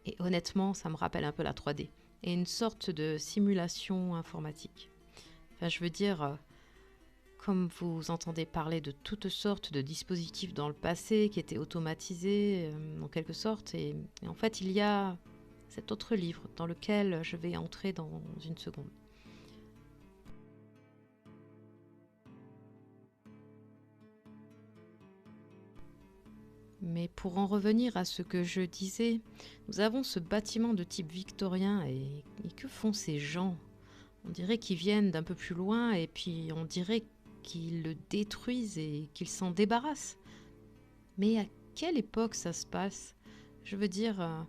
Et honnêtement, ça me rappelle un peu la 3D. Et une sorte de simulation informatique. Enfin, je veux dire, comme vous entendez parler de toutes sortes de dispositifs dans le passé qui étaient automatisés, en quelque sorte, et en fait, il y a cet autre livre dans lequel je vais entrer dans une seconde. Mais pour en revenir à ce que je disais, nous avons ce bâtiment de type victorien et que font ces gens? On dirait qu'ils viennent d'un peu plus loin et puis on dirait qu'ils le détruisent et qu'ils s'en débarrassent. Mais à quelle époque ça se passe? Je veux dire,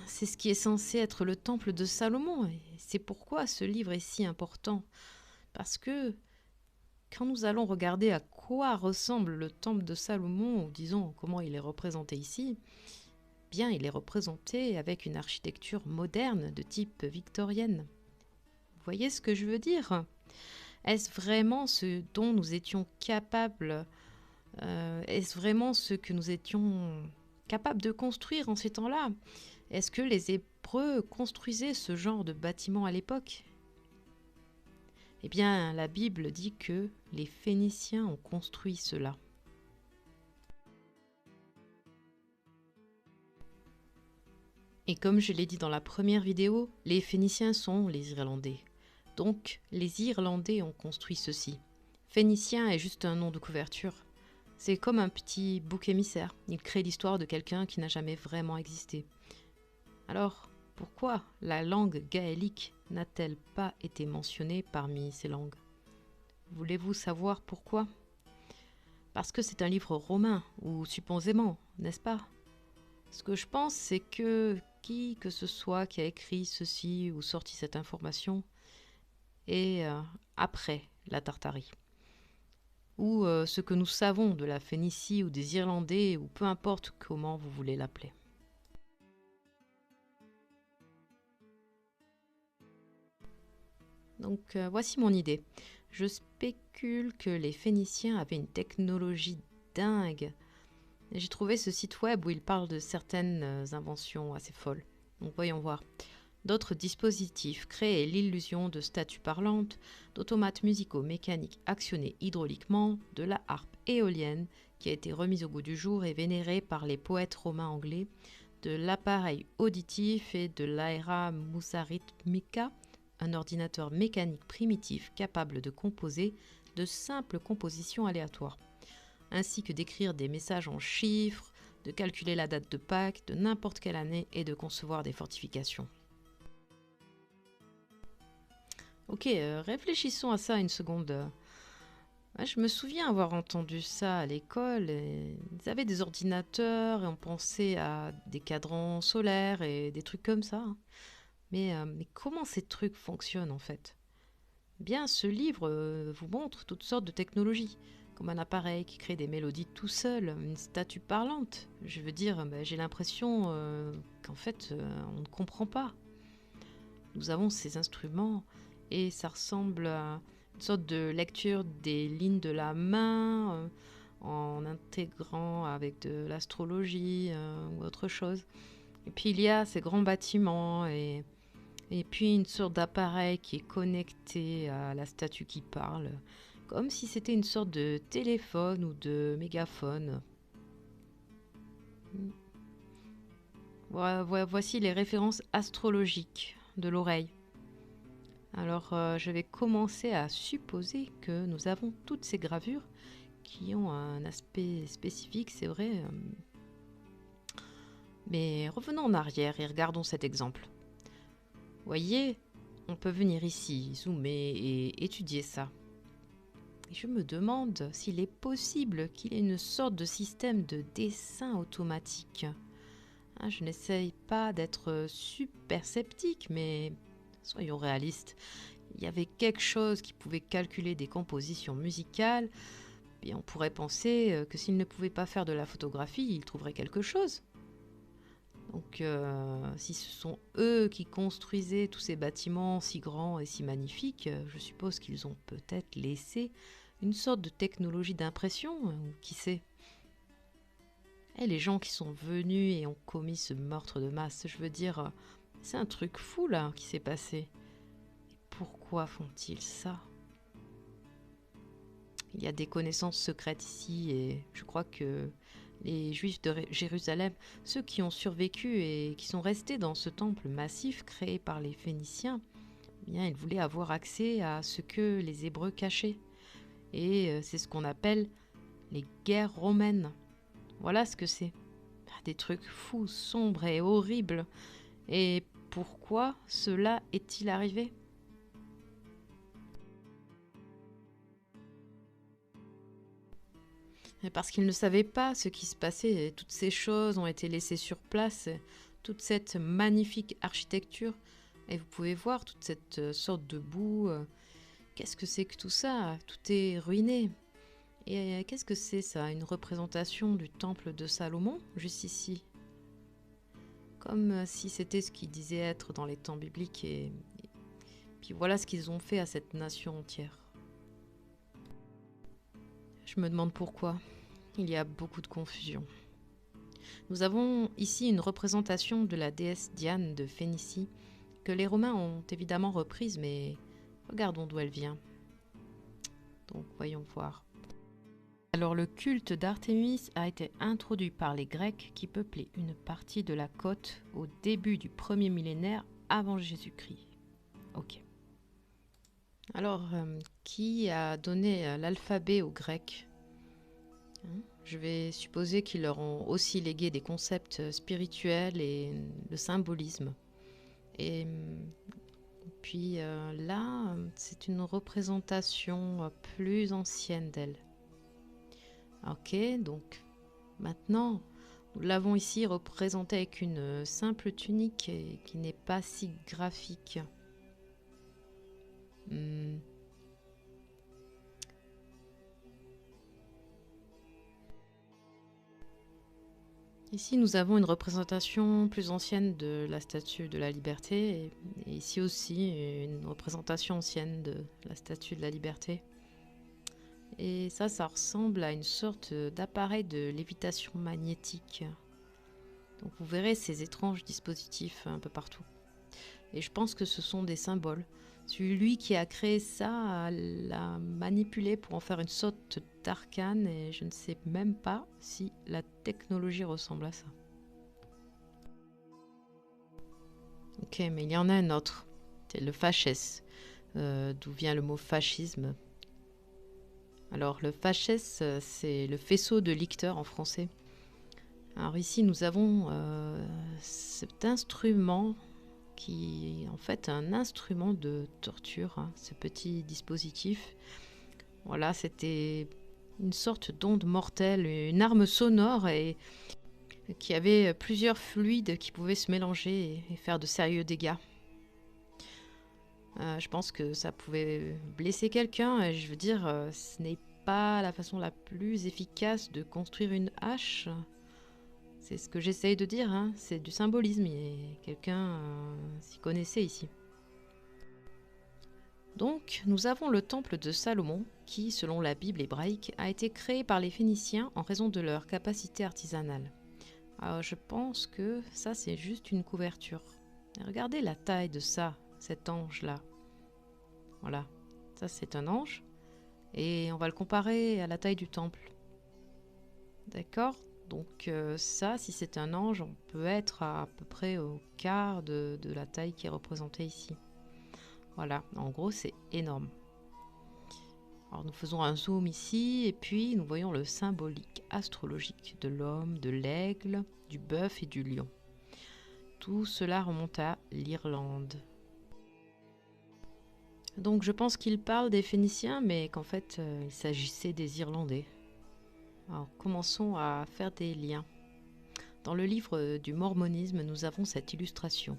c'est ce qui est censé être le temple de Salomon et c'est pourquoi ce livre est si important. Parce que quand nous allons regarder à quoi ressemble le temple de Salomon, ou disons comment il est représenté ici, bien il est représenté avec une architecture moderne de type victorienne. Vous voyez ce que je veux dire? Est-ce vraiment ce dont nous étions capables? Est-ce vraiment ce que nous étions capables de construire en ces temps-là? Est-ce que les Hébreux construisaient ce genre de bâtiment à l'époque? Eh bien, la Bible dit que les Phéniciens ont construit cela. Et comme je l'ai dit dans la première vidéo, les Phéniciens sont les Irlandais. Donc, les Irlandais ont construit ceci. Phénicien est juste un nom de couverture. C'est comme un petit bouc émissaire. Il crée l'histoire de quelqu'un qui n'a jamais vraiment existé. Alors, pourquoi la langue gaélique n'a-t-elle pas été mentionnée parmi ces langues? Voulez-vous savoir pourquoi? Parce que c'est un livre romain, ou supposément, n'est-ce pas? Ce que je pense, c'est que qui que ce soit qui a écrit ceci ou sorti cette information est après la Tartarie. Ou ce que nous savons de la Phénicie ou des Irlandais, ou peu importe comment vous voulez l'appeler. Donc voici mon idée. Je spécule que les Phéniciens avaient une technologie dingue. J'ai trouvé ce site web où il parle de certaines inventions assez folles. Donc voyons voir. D'autres dispositifs créaient l'illusion de statues parlantes, d'automates musicaux mécaniques actionnés hydrauliquement, de la harpe éolienne qui a été remise au goût du jour et vénérée par les poètes romains anglais, de l'appareil auditif et de l'aera musarithmica, un ordinateur mécanique primitif capable de composer de simples compositions aléatoires, ainsi que d'écrire des messages en chiffres, de calculer la date de Pâques de n'importe quelle année et de concevoir des fortifications. Ok, réfléchissons à ça une seconde. Je me souviens avoir entendu ça à l'école. Ils avaient des ordinateurs et on pensait à des cadrans solaires et des trucs comme ça. Mais comment ces trucs fonctionnent en fait? Bien, ce livre vous montre toutes sortes de technologies, comme un appareil qui crée des mélodies tout seul, une statue parlante. Je veux dire, j'ai l'impression qu'en fait, on ne comprend pas. Nous avons ces instruments et ça ressemble à une sorte de lecture des lignes de la main en intégrant avec de l'astrologie ou autre chose. Et puis il y a ces grands bâtiments et puis une sorte d'appareil qui est connecté à la statue qui parle, comme si c'était une sorte de téléphone ou de mégaphone. Voici les références astrologiques de l'oreille. Alors je vais commencer à supposer que nous avons toutes ces gravures qui ont un aspect spécifique, c'est vrai. Mais revenons en arrière et regardons cet exemple. Voyez, on peut venir ici, zoomer et étudier ça. Et je me demande s'il est possible qu'il y ait une sorte de système de dessin automatique. Je n'essaye pas d'être super sceptique, mais soyons réalistes. Il y avait quelque chose qui pouvait calculer des compositions musicales, et on pourrait penser que s'il ne pouvait pas faire de la photographie, il trouverait quelque chose. Donc, si ce sont eux qui construisaient tous ces bâtiments si grands et si magnifiques, je suppose qu'ils ont peut-être laissé une sorte de technologie d'impression, ou qui sait. Et les gens qui sont venus et ont commis ce meurtre de masse, je veux dire, c'est un truc fou là qui s'est passé. Et pourquoi font-ils ça? Il y a des connaissances secrètes ici et je crois que les Juifs de Jérusalem, ceux qui ont survécu et qui sont restés dans ce temple massif créé par les Phéniciens, eh bien, ils voulaient avoir accès à ce que les Hébreux cachaient. Et c'est ce qu'on appelle les guerres romaines. Voilà ce que c'est. Des trucs fous, sombres et horribles. Et pourquoi cela est-il arrivé ? Parce qu'ils ne savaient pas ce qui se passait. Toutes ces choses ont été laissées sur place. Toute cette magnifique architecture. Et vous pouvez voir toute cette sorte de boue. Qu'est-ce que c'est que tout ça? Tout est ruiné. Et qu'est-ce que c'est ça? Une représentation du temple de Salomon, juste ici. Comme si c'était ce qu'ils disaient être dans les temps bibliques. Et puis voilà ce qu'ils ont fait à cette nation entière. Je me demande pourquoi. Il y a beaucoup de confusion. Nous avons ici une représentation de la déesse Diane de Phénicie, que les Romains ont évidemment reprise, mais regardons d'où elle vient. Donc voyons voir. Alors le culte d'Artémis a été introduit par les Grecs qui peuplaient une partie de la côte au début du premier millénaire avant Jésus-Christ. Ok. Alors, qui a donné l'alphabet aux Grecs ? Je vais supposer qu'ils leur ont aussi légué des concepts spirituels et le symbolisme. Et puis là, c'est une représentation plus ancienne d'elle. Ok, donc maintenant, nous l'avons ici représentée avec une simple tunique qui n'est pas si graphique. Ici, nous avons une représentation plus ancienne de la Statue de la Liberté et ici aussi une représentation ancienne de la Statue de la Liberté. Et ça ressemble à une sorte d'appareil de lévitation magnétique. Donc vous verrez ces étranges dispositifs un peu partout. Et je pense que ce sont des symboles. Celui qui a créé ça l'a manipulé pour en faire une sorte d'arcane et je ne sais même pas si la technologie ressemble à ça. Ok, mais il y en a un autre. C'est le fasces, d'où vient le mot fascisme. Alors le fasces, c'est le faisceau de licteurs en français. Alors ici, nous avons cet instrument qui est en fait un instrument de torture, hein, ce petit dispositif. Voilà, c'était une sorte d'onde mortelle, une arme sonore et qui avait plusieurs fluides qui pouvaient se mélanger et faire de sérieux dégâts. Je pense que ça pouvait blesser quelqu'un. Je veux dire, ce n'est pas la façon la plus efficace de construire une hache. C'est ce que j'essaye de dire, hein. C'est du symbolisme et quelqu'un s'y connaissait ici. Donc, nous avons le temple de Salomon qui, selon la Bible hébraïque, a été créé par les Phéniciens en raison de leur capacité artisanale. Alors, je pense que ça, c'est juste une couverture. Et regardez la taille de ça, cet ange-là. Voilà, ça c'est un ange. Et on va le comparer à la taille du temple. D'accord ? Donc ça, si c'est un ange, on peut être à peu près au quart de la taille qui est représentée ici. Voilà, en gros, c'est énorme. Alors nous faisons un zoom ici, et puis nous voyons le symbolique astrologique de l'homme, de l'aigle, du bœuf et du lion. Tout cela remonte à l'Irlande. Donc je pense qu'il parle des Phéniciens, mais qu'en fait, il s'agissait des Irlandais. Alors commençons à faire des liens. Dans le livre du mormonisme, nous avons cette illustration.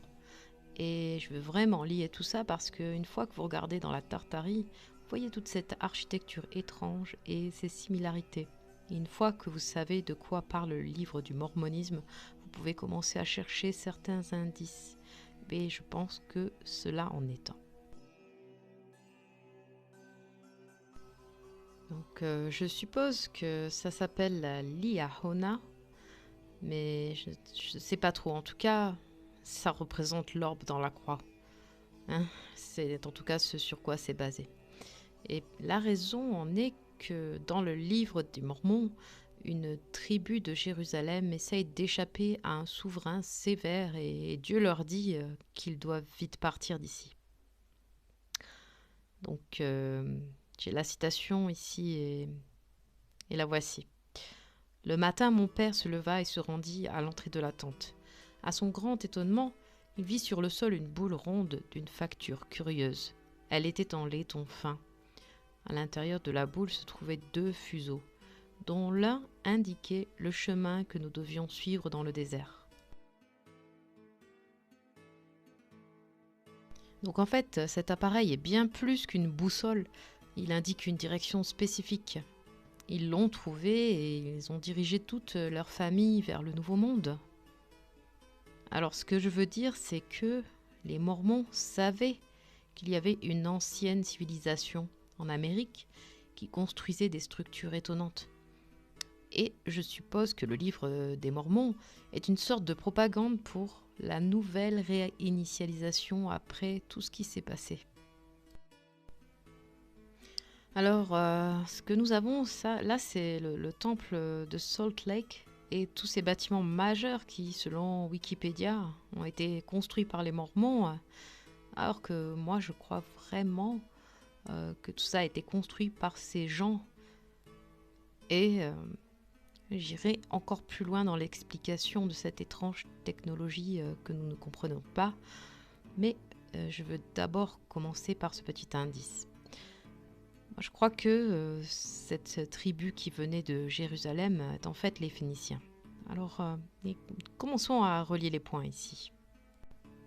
Et je veux vraiment lier tout ça parce qu'une fois que vous regardez dans la Tartarie, vous voyez toute cette architecture étrange et ces similarités. Et une fois que vous savez de quoi parle le livre du mormonisme, vous pouvez commencer à chercher certains indices. Et je pense que cela en est un. Donc je suppose que ça s'appelle la Liahona, mais je ne sais pas trop. En tout cas, ça représente l'orbe dans la croix. Hein, c'est en tout cas ce sur quoi c'est basé. Et la raison en est que dans le livre des Mormons, une tribu de Jérusalem essaye d'échapper à un souverain sévère et Dieu leur dit qu'ils doivent vite partir d'ici. Donc j'ai la citation ici et la voici. Le matin, mon père se leva et se rendit à l'entrée de la tente. À son grand étonnement, il vit sur le sol une boule ronde d'une facture curieuse. Elle était en laiton fin. À l'intérieur de la boule se trouvaient 2 fuseaux, dont l'un indiquait le chemin que nous devions suivre dans le désert. Donc en fait, cet appareil est bien plus qu'une boussole. Il indique une direction spécifique. Ils l'ont trouvé et ils ont dirigé toute leur famille vers le Nouveau Monde. Alors ce que je veux dire, c'est que les Mormons savaient qu'il y avait une ancienne civilisation en Amérique qui construisait des structures étonnantes. Et je suppose que le livre des Mormons est une sorte de propagande pour la nouvelle réinitialisation après tout ce qui s'est passé. Alors, ce que nous avons, ça, là, c'est le temple de Salt Lake et tous ces bâtiments majeurs qui, selon Wikipédia, ont été construits par les Mormons, alors que moi, je crois vraiment que tout ça a été construit par ces gens. Et j'irai encore plus loin dans l'explication de cette étrange technologie que nous ne comprenons pas, mais je veux d'abord commencer par ce petit indice. Je crois que cette tribu qui venait de Jérusalem est en fait les Phéniciens. Alors, commençons à relier les points ici.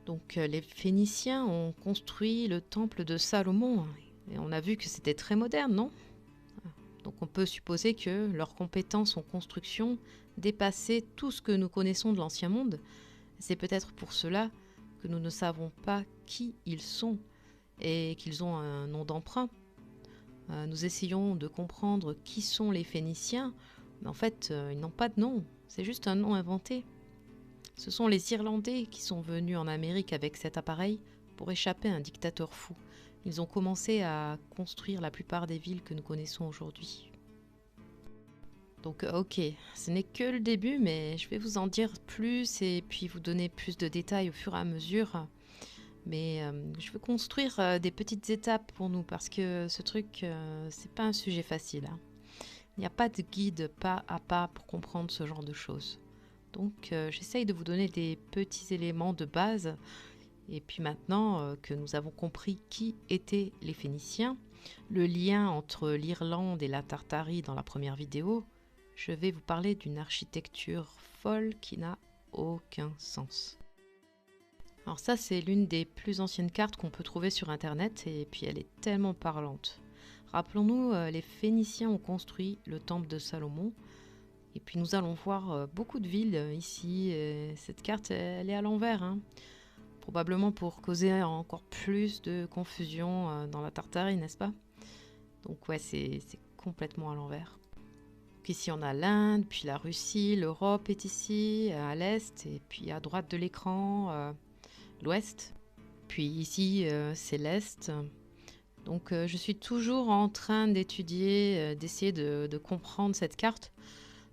Donc, les Phéniciens ont construit le temple de Salomon, et on a vu que c'était très moderne, non ? Donc, on peut supposer que leurs compétences en construction dépassaient tout ce que nous connaissons de l'Ancien Monde. C'est peut-être pour cela que nous ne savons pas qui ils sont et qu'ils ont un nom d'emprunt. nous essayons de comprendre qui sont les Phéniciens, mais en fait, ils n'ont pas de nom, c'est juste un nom inventé. Ce sont les Irlandais qui sont venus en Amérique avec cet appareil pour échapper à un dictateur fou. Ils ont commencé à construire la plupart des villes que nous connaissons aujourd'hui. Donc ok, ce n'est que le début, mais je vais vous en dire plus et puis vous donner plus de détails au fur et à mesure. Mais je veux construire des petites étapes pour nous parce que ce truc, c'est pas un sujet facile, hein. Il n'y a pas de guide pas à pas pour comprendre ce genre de choses. Donc j'essaye de vous donner des petits éléments de base. Et puis maintenant que nous avons compris qui étaient les Phéniciens, le lien entre l'Irlande et la Tartarie dans la première vidéo, je vais vous parler d'une architecture folle qui n'a aucun sens. Alors ça, c'est l'une des plus anciennes cartes qu'on peut trouver sur Internet et puis elle est tellement parlante. Rappelons-nous, les Phéniciens ont construit le temple de Salomon et puis nous allons voir beaucoup de villes ici. Cette carte, elle est à l'envers, hein. Probablement pour causer encore plus de confusion dans la Tartarie, n'est-ce pas? Donc ouais, c'est complètement à l'envers. Donc ici on a l'Inde, puis la Russie, l'Europe est ici, à l'est, et puis à droite de l'écran, l'ouest. Puis ici c'est l'est. Donc je suis toujours en train d'étudier, d'essayer de comprendre cette carte.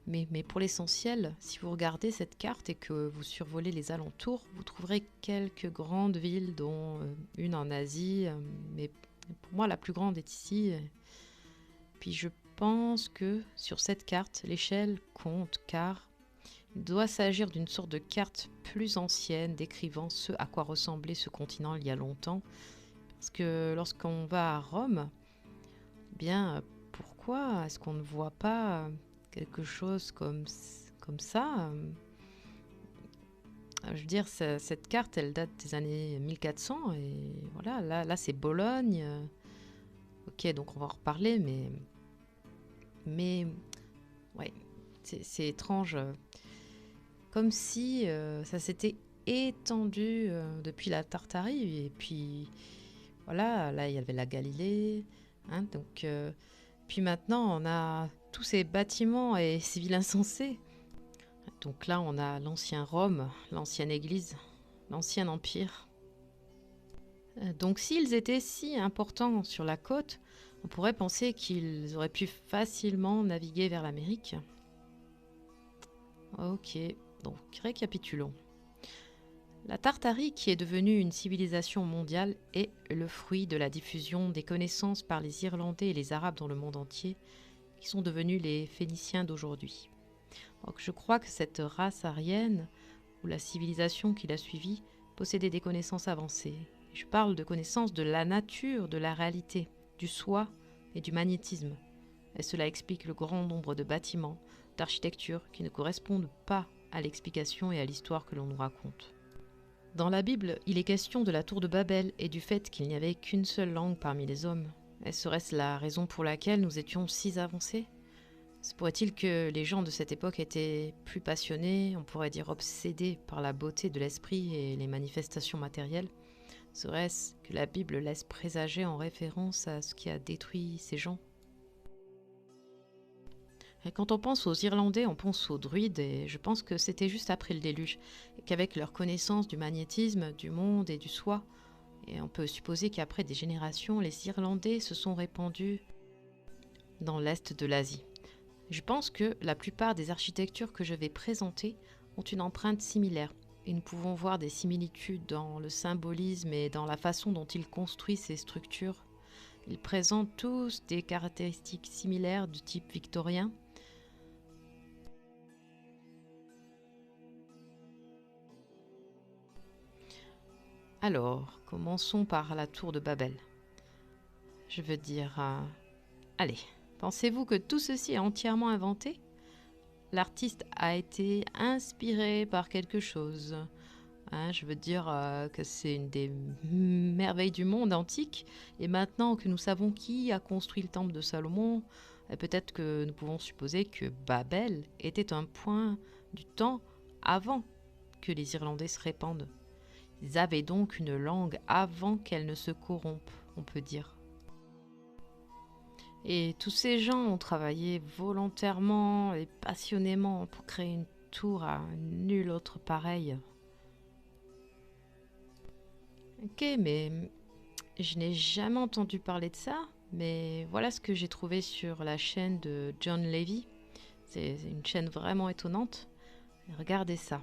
Mais pour l'essentiel, si vous regardez cette carte et que vous survolez les alentours, vous trouverez quelques grandes villes, dont une en Asie, mais pour moi la plus grande est ici. Puis je pense que sur cette carte, l'échelle compte car il doit s'agir d'une sorte de carte plus ancienne décrivant ce à quoi ressemblait ce continent il y a longtemps. Parce que lorsqu'on va à Rome, bien pourquoi est-ce qu'on ne voit pas quelque chose comme ça? Je veux dire, cette carte, elle date des années 1400 et voilà, là c'est Bologne. Ok, donc on va en reparler, mais ouais, c'est étrange. Comme si ça s'était étendu depuis la Tartarie et puis voilà, là il y avait la Galilée, hein, donc puis maintenant on a tous ces bâtiments et ces villes insensées. Donc là, on a l'ancien Rome, l'ancienne Église, l'ancien Empire. Donc s'ils étaient si importants sur la côte, on pourrait penser qu'ils auraient pu facilement naviguer vers l'Amérique. Ok, donc récapitulons. La Tartarie, qui est devenue une civilisation mondiale, est le fruit de la diffusion des connaissances par les Irlandais et les Arabes dans le monde entier, qui sont devenus les Phéniciens d'aujourd'hui. Donc je crois que cette race aryenne, ou la civilisation qui l'a suivie, possédait des connaissances avancées. Je parle de connaissances de la nature, de la réalité, du soi et du magnétisme. Et cela explique le grand nombre de bâtiments, d'architecture qui ne correspondent pas à l'explication et à l'histoire que l'on nous raconte. Dans la Bible, il est question de la tour de Babel et du fait qu'il n'y avait qu'une seule langue parmi les hommes. Serait-ce la raison pour laquelle nous étions si avancés ? Se pourrait-il que les gens de cette époque étaient plus passionnés, on pourrait dire obsédés par la beauté de l'esprit et les manifestations matérielles? Serait-ce que la Bible laisse présager en référence à ce qui a détruit ces gens? Et quand on pense aux Irlandais, on pense aux druides, et je pense que c'était juste après le déluge, et qu'avec leur connaissance du magnétisme, du monde et du soi, et on peut supposer qu'après des générations, les Irlandais se sont répandus dans l'est de l'Asie. Je pense que la plupart des architectures que je vais présenter ont une empreinte similaire et nous pouvons voir des similitudes dans le symbolisme et dans la façon dont ils construisent ces structures. Ils présentent tous des caractéristiques similaires du type victorien. Alors, commençons par la tour de Babel. Je veux dire, allez, pensez-vous que tout ceci est entièrement inventé? L'artiste a été inspiré par quelque chose. Hein, je veux dire que c'est une des merveilles du monde antique. Et maintenant que nous savons qui a construit le temple de Salomon, peut-être que nous pouvons supposer que Babel était un point du temps avant que les Irlandais se répandent. Ils avaient donc une langue avant qu'elle ne se corrompe, on peut dire. Et tous ces gens ont travaillé volontairement et passionnément pour créer une tour à nul autre pareil. Ok, mais je n'ai jamais entendu parler de ça, mais voilà ce que j'ai trouvé sur la chaîne de John Levy. C'est une chaîne vraiment étonnante. Regardez ça.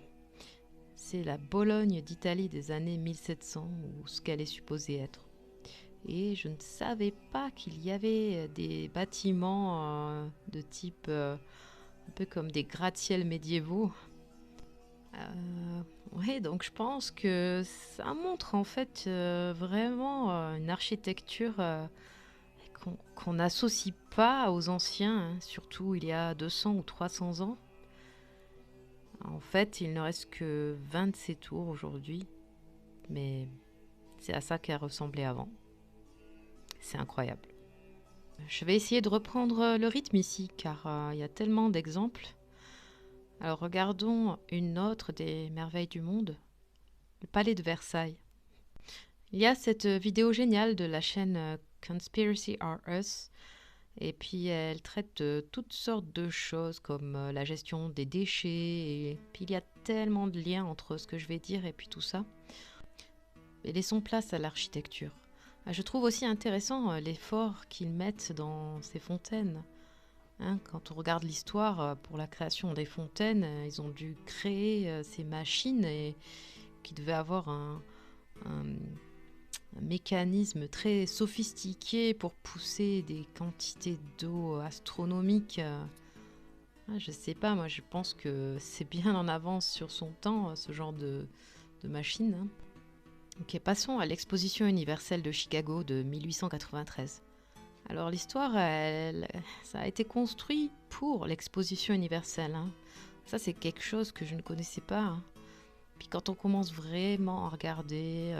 C'est la Bologne d'Italie des années 1700, ou ce qu'elle est supposée être. Et je ne savais pas qu'il y avait des bâtiments de type un peu comme des gratte-ciels médiévaux. Oui, donc je pense que ça montre en fait vraiment une architecture qu'on n'associe pas aux anciens, hein, surtout il y a 200 ou 300 ans. En fait, il ne reste que 27 tours aujourd'hui, mais c'est à ça qu'elle ressemblait avant. C'est incroyable. Je vais essayer de reprendre le rythme ici, car il y a tellement d'exemples. Alors regardons une autre des merveilles du monde, le palais de Versailles. Il y a cette vidéo géniale de la chaîne Conspiracy Are Us, et puis elle traite de toutes sortes de choses comme la gestion des déchets, et puis il y a tellement de liens entre ce que je vais dire et puis tout ça. Mais laissons place à l'architecture. Je trouve aussi intéressant l'effort qu'ils mettent dans ces fontaines. Hein, quand on regarde l'histoire, pour la création des fontaines, ils ont dû créer ces machines qui devaient avoir un mécanisme très sophistiqué pour pousser des quantités d'eau astronomiques. Je sais pas, moi je pense que c'est bien en avance sur son temps, ce genre de machine. Hein. Ok, passons à l'exposition universelle de Chicago de 1893. Alors l'histoire, ça a été construit pour l'exposition universelle. Hein. Ça, c'est quelque chose que je ne connaissais pas. Hein. Puis quand on commence vraiment à regarder,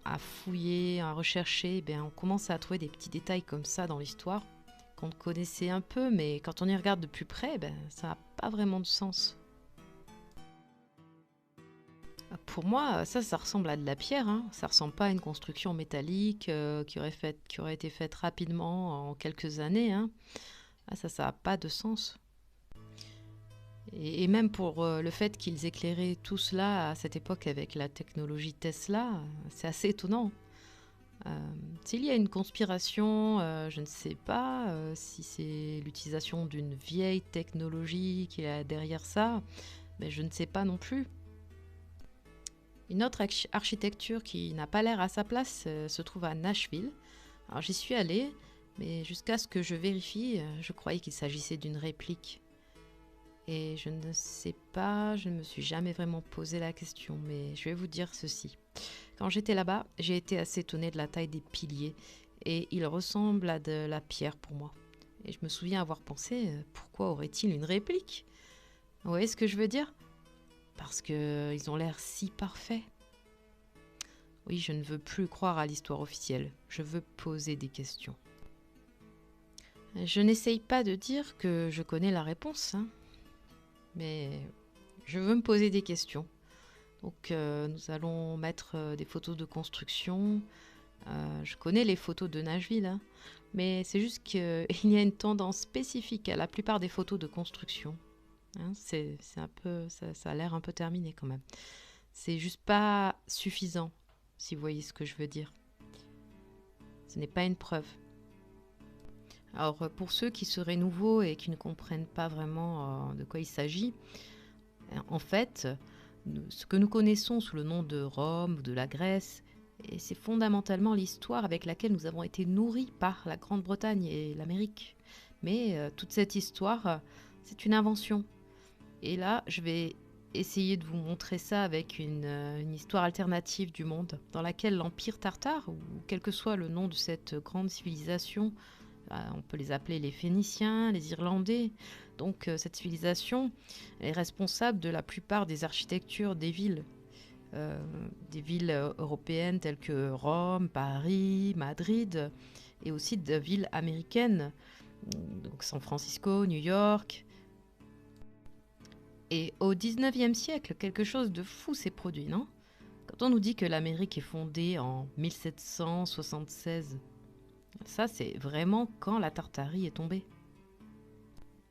à fouiller, à rechercher, on commence à trouver des petits détails comme ça dans l'histoire qu'on connaissait un peu, mais quand on y regarde de plus près, ça n'a pas vraiment de sens. Pour moi, ça ressemble à de la pierre. Hein. Ça ressemble pas à une construction métallique qui aurait été faite rapidement en quelques années. Hein. Ah, ça n'a pas de sens. Et même pour le fait qu'ils éclairaient tout cela à cette époque avec la technologie Tesla, c'est assez étonnant. S'il y a une conspiration, je ne sais pas si c'est l'utilisation d'une vieille technologie qui est derrière ça, mais je ne sais pas non plus. Une autre architecture qui n'a pas l'air à sa place se trouve à Nashville. Alors j'y suis allée, mais jusqu'à ce que je vérifie, je croyais qu'il s'agissait d'une réplique. Et je ne sais pas, je ne me suis jamais vraiment posé la question, mais je vais vous dire ceci. Quand j'étais là-bas, j'ai été assez étonnée de la taille des piliers, et ils ressemblent à de la pierre pour moi. Et je me souviens avoir pensé, pourquoi aurait-il une réplique? Vous voyez ce que je veux dire? Parce qu'ils ont l'air si parfaits. Oui, je ne veux plus croire à l'histoire officielle, je veux poser des questions. Je n'essaye pas de dire que je connais la réponse, hein, mais je veux me poser des questions. Donc nous allons mettre des photos de construction. Je connais les photos de Nashville, hein, mais c'est juste qu'il y a une tendance spécifique à la plupart des photos de construction. Hein, c'est un peu, ça a l'air un peu terminé quand même. C'est juste pas suffisant, si vous voyez ce que je veux dire. Ce n'est pas une preuve. Alors pour ceux qui seraient nouveaux et qui ne comprennent pas vraiment de quoi il s'agit, en fait, ce que nous connaissons sous le nom de Rome ou de la Grèce, et c'est fondamentalement l'histoire avec laquelle nous avons été nourris par la Grande-Bretagne et l'Amérique. Mais toute cette histoire, c'est une invention. Et là, je vais essayer de vous montrer ça avec une histoire alternative du monde, dans laquelle l'Empire tartare, ou quel que soit le nom de cette grande civilisation, on peut les appeler les Phéniciens, les Irlandais. Donc cette civilisation est responsable de la plupart des architectures des villes européennes telles que Rome, Paris, Madrid, et aussi de villes américaines, donc San Francisco, New York. Et au 19e siècle, quelque chose de fou s'est produit, non? Quand on nous dit que l'Amérique est fondée en 1776, Ça, c'est vraiment quand la Tartarie est tombée.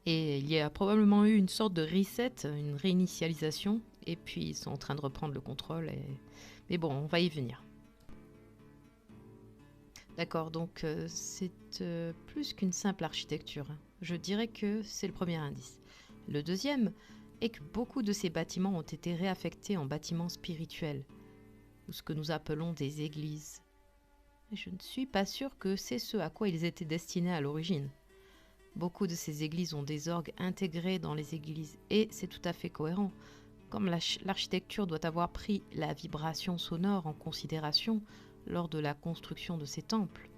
Et il y a probablement eu une sorte de reset, une réinitialisation, et puis ils sont en train de reprendre le contrôle. Mais bon, on va y venir. D'accord, donc c'est plus qu'une simple architecture. Je dirais que c'est le premier indice. Le deuxième est que beaucoup de ces bâtiments ont été réaffectés en bâtiments spirituels, ou ce que nous appelons des églises. Je ne suis pas sûre que c'est ce à quoi ils étaient destinés à l'origine. Beaucoup de ces églises ont des orgues intégrés dans les églises, et c'est tout à fait cohérent. Comme l'architecture doit avoir pris la vibration sonore en considération lors de la construction de ces temples.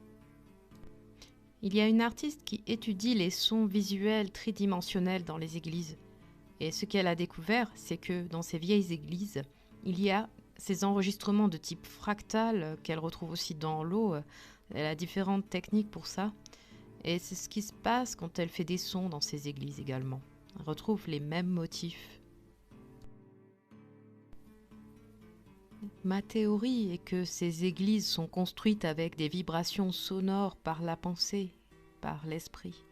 Il y a une artiste qui étudie les sons visuels tridimensionnels dans les églises. Et ce qu'elle a découvert, c'est que dans ces vieilles églises, il y a ces enregistrements de type fractal qu'elle retrouve aussi dans l'eau. Elle a différentes techniques pour ça. Et c'est ce qui se passe quand elle fait des sons dans ces églises également. Elle retrouve les mêmes motifs. Ma théorie est que ces églises sont construites avec des vibrations sonores par la pensée, par l'esprit.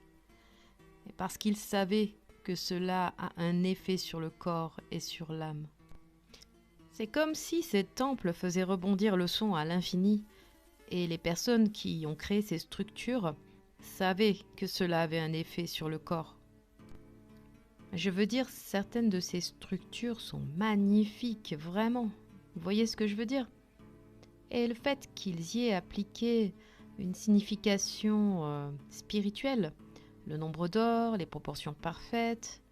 Et parce qu'ils savaient que cela a un effet sur le corps et sur l'âme. C'est comme si ces temples faisaient rebondir le son à l'infini, et les personnes qui ont créé ces structures savaient que cela avait un effet sur le corps. Je veux dire, certaines de ces structures sont magnifiques, vraiment. Vous voyez ce que je veux dire? Et le fait qu'ils y aient appliqué une signification spirituelle, le nombre d'or, les proportions parfaites,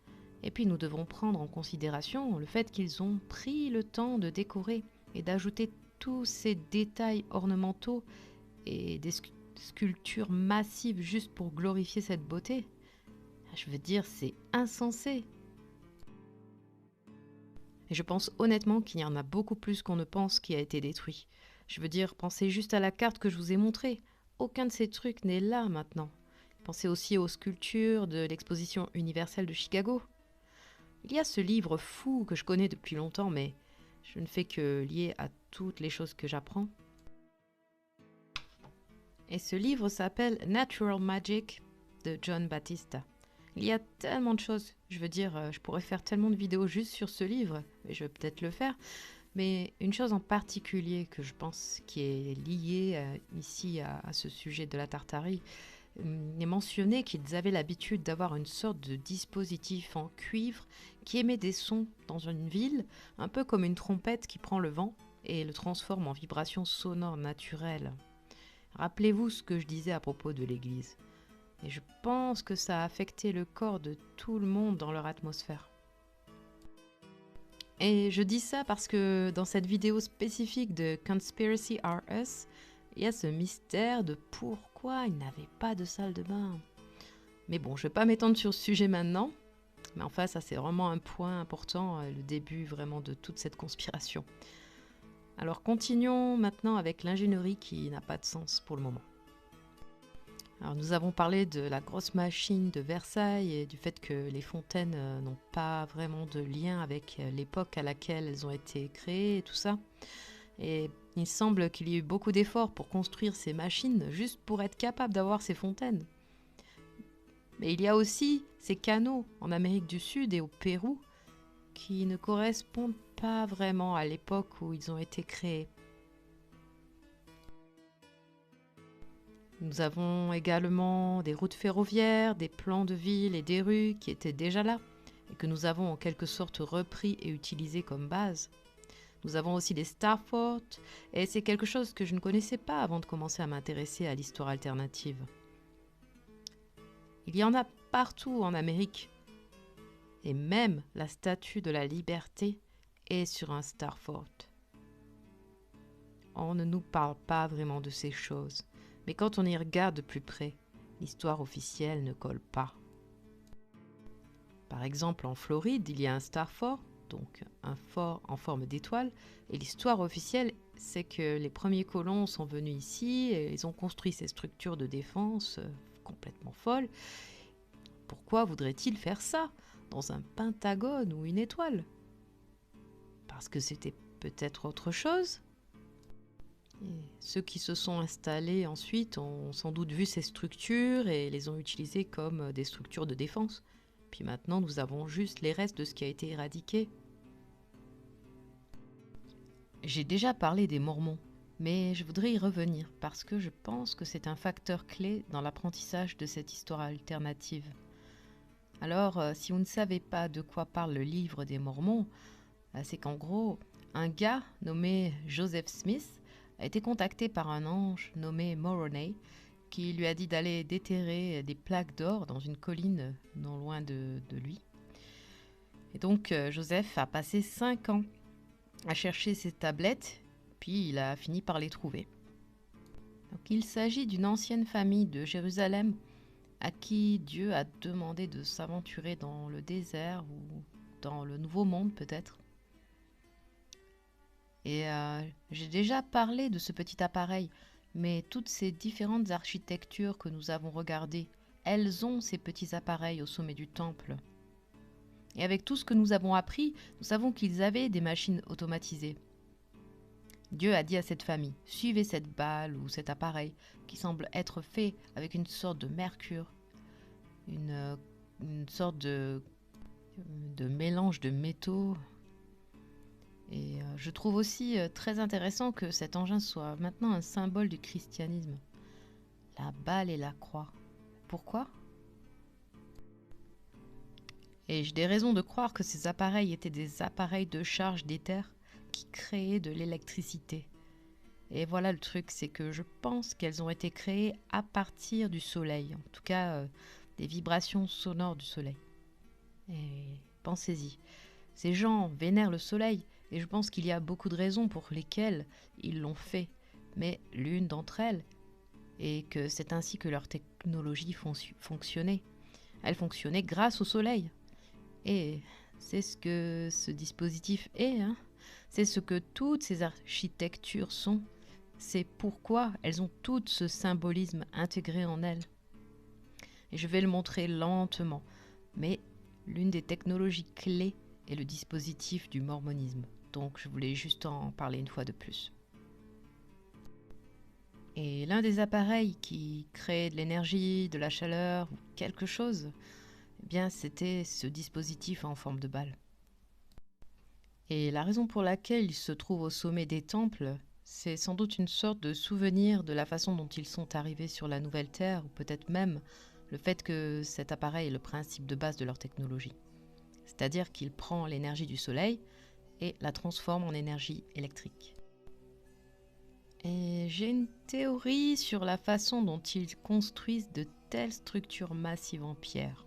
et puis nous devons prendre en considération le fait qu'ils ont pris le temps de décorer et d'ajouter tous ces détails ornementaux et des sculptures massives juste pour glorifier cette beauté. Je veux dire, c'est insensé. Et je pense honnêtement qu'il y en a beaucoup plus qu'on ne pense qui a été détruit. Je veux dire, pensez juste à la carte que je vous ai montrée. Aucun de ces trucs n'est là maintenant. Pensez aussi aux sculptures de l'exposition universelle de Chicago. Il y a ce livre fou que je connais depuis longtemps, mais je ne fais que lier à toutes les choses que j'apprends. Et ce livre s'appelle Natural Magic de John Battista. Il y a tellement de choses. Je veux dire, je pourrais faire tellement de vidéos juste sur ce livre, et je vais peut-être le faire. Mais une chose en particulier que je pense qui est liée ici à ce sujet de la Tartarie, il est mentionné qu'ils avaient l'habitude d'avoir une sorte de dispositif en cuivre qui émet des sons dans une ville, un peu comme une trompette qui prend le vent et le transforme en vibration sonore naturelle. Rappelez-vous ce que je disais à propos de l'église. Et je pense que ça a affecté le corps de tout le monde dans leur atmosphère. Et je dis ça parce que dans cette vidéo spécifique de Conspiracy Are Us, il y a ce mystère de pourquoi il n'avait pas de salle de bain. Mais bon, je ne vais pas m'étendre sur ce sujet maintenant. Mais enfin, ça c'est vraiment un point important, le début vraiment de toute cette conspiration. Alors continuons maintenant avec l'ingénierie qui n'a pas de sens pour le moment. Alors nous avons parlé de la grosse machine de Versailles et du fait que les fontaines n'ont pas vraiment de lien avec l'époque à laquelle elles ont été créées et tout ça. Et il semble qu'il y ait eu beaucoup d'efforts pour construire ces machines juste pour être capable d'avoir ces fontaines. Mais il y a aussi ces canaux en Amérique du Sud et au Pérou qui ne correspondent pas vraiment à l'époque où ils ont été créés. Nous avons également des routes ferroviaires, des plans de ville et des rues qui étaient déjà là et que nous avons en quelque sorte repris et utilisés comme base. Nous avons aussi des starforts et c'est quelque chose que je ne connaissais pas avant de commencer à m'intéresser à l'histoire alternative. Il y en a partout en Amérique et même la statue de la liberté est sur un starfort. On ne nous parle pas vraiment de ces choses. Mais quand on y regarde de plus près, l'histoire officielle ne colle pas. Par exemple, en Floride, il y a un starfort, donc un fort en forme d'étoile, et l'histoire officielle, c'est que les premiers colons sont venus ici et ils ont construit ces structures de défense complètement folles. Pourquoi voudraient-ils faire ça dans un pentagone ou une étoile? Parce que c'était peut-être autre chose? Et ceux qui se sont installés ensuite ont sans doute vu ces structures et les ont utilisées comme des structures de défense. Puis maintenant, nous avons juste les restes de ce qui a été éradiqué. J'ai déjà parlé des Mormons, mais je voudrais y revenir parce que je pense que c'est un facteur clé dans l'apprentissage de cette histoire alternative. Alors, si vous ne savez pas de quoi parle le livre des Mormons, c'est qu'en gros, un gars nommé Joseph Smith a été contacté par un ange nommé Moroni qui lui a dit d'aller déterrer des plaques d'or dans une colline non loin de lui. Et donc, Joseph a passé 5 ans à chercher ces tablettes, puis il a fini par les trouver. Donc, il s'agit d'une ancienne famille de Jérusalem à qui Dieu a demandé de s'aventurer dans le désert ou dans le Nouveau Monde peut-être. Et j'ai déjà parlé de ce petit appareil, mais toutes ces différentes architectures que nous avons regardées, elles ont ces petits appareils au sommet du temple. Et avec tout ce que nous avons appris, nous savons qu'ils avaient des machines automatisées. Dieu a dit à cette famille, suivez cette balle ou cet appareil qui semble être fait avec une sorte de mercure, une sorte de mélange de métaux. Et je trouve aussi très intéressant que cet engin soit maintenant un symbole du christianisme. La balle et la croix. Pourquoi ? Et j'ai des raisons de croire que ces appareils étaient des appareils de charge d'éther qui créaient de l'électricité. Et voilà le truc, c'est que je pense qu'elles ont été créées à partir du soleil, en tout cas des vibrations sonores du soleil. Et pensez-y, ces gens vénèrent le soleil, et je pense qu'il y a beaucoup de raisons pour lesquelles ils l'ont fait. Mais l'une d'entre elles est que c'est ainsi que leur technologie fonctionnait. Elle fonctionnait grâce au soleil. Et c'est ce que ce dispositif est, hein. C'est ce que toutes ces architectures sont. C'est pourquoi elles ont tout ce symbolisme intégré en elles. Et je vais le montrer lentement, mais l'une des technologies clés est le dispositif du mormonisme. Donc je voulais juste en parler une fois de plus. Et l'un des appareils qui crée de l'énergie, de la chaleur ou quelque chose, eh bien c'était ce dispositif en forme de balle. Et la raison pour laquelle il se trouve au sommet des temples, c'est sans doute une sorte de souvenir de la façon dont ils sont arrivés sur la nouvelle Terre, ou peut-être même le fait que cet appareil est le principe de base de leur technologie. C'est-à-dire qu'il prend l'énergie du soleil et la transforme en énergie électrique. Et j'ai une théorie sur la façon dont ils construisent de telles structures massives en pierre.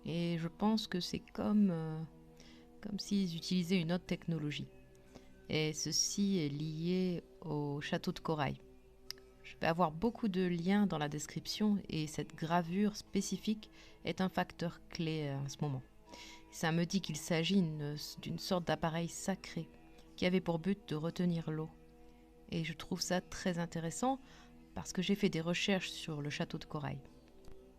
Et je pense que c'est comme s'ils utilisaient une autre technologie. Et ceci est lié au château de corail. Je vais avoir beaucoup de liens dans la description et cette gravure spécifique est un facteur clé à ce moment. Ça me dit qu'il s'agit d'une sorte d'appareil sacré qui avait pour but de retenir l'eau. Et je trouve ça très intéressant parce que j'ai fait des recherches sur le château de corail.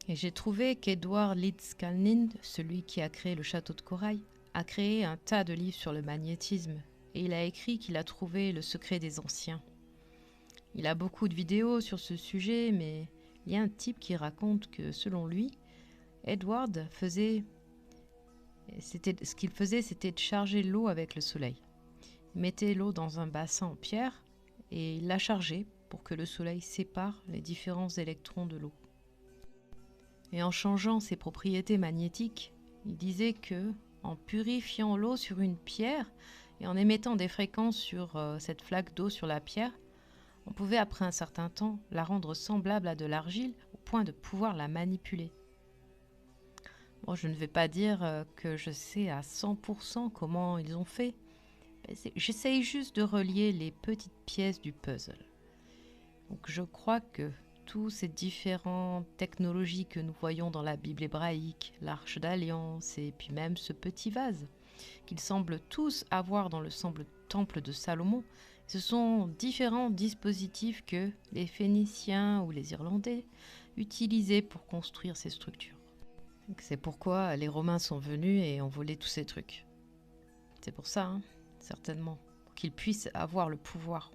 Et j'ai trouvé qu'Edward Leeds-Kalnin, celui qui a créé le château de corail, a créé un tas de livres sur le magnétisme et il a écrit qu'il a trouvé le secret des anciens. Il a beaucoup de vidéos sur ce sujet, mais il y a un type qui raconte que selon lui, Edward ce qu'il faisait, c'était de charger l'eau avec le soleil. Il mettait l'eau dans un bassin en pierre et il la chargeait pour que le soleil sépare les différents électrons de l'eau. Et en changeant ses propriétés magnétiques, il disait que, en purifiant l'eau sur une pierre et en émettant des fréquences sur cette flaque d'eau sur la pierre, on pouvait après un certain temps la rendre semblable à de l'argile au point de pouvoir la manipuler. Bon, je ne vais pas dire que je sais à 100% comment ils ont fait. J'essaye juste de relier les petites pièces du puzzle. Donc je crois que toutes ces différentes technologies que nous voyons dans la Bible hébraïque, l'Arche d'Alliance et puis même ce petit vase, qu'ils semblent tous avoir dans le temple de Salomon, ce sont différents dispositifs que les Phéniciens ou les Irlandais utilisaient pour construire ces structures. C'est pourquoi les Romains sont venus et ont volé tous ces trucs. C'est pour ça, hein, certainement, pour qu'ils puissent avoir le pouvoir.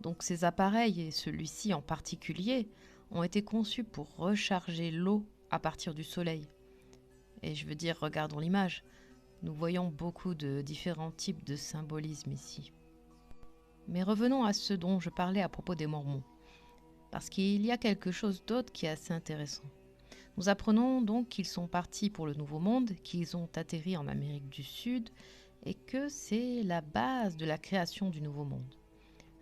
Donc ces appareils, et celui-ci en particulier, ont été conçus pour recharger l'eau à partir du soleil. Et je veux dire, regardons l'image. Nous voyons beaucoup de différents types de symbolisme ici. Mais revenons à ce dont je parlais à propos des Mormons, parce qu'il y a quelque chose d'autre qui est assez intéressant. Nous apprenons donc qu'ils sont partis pour le Nouveau Monde, qu'ils ont atterri en Amérique du Sud, et que c'est la base de la création du Nouveau Monde.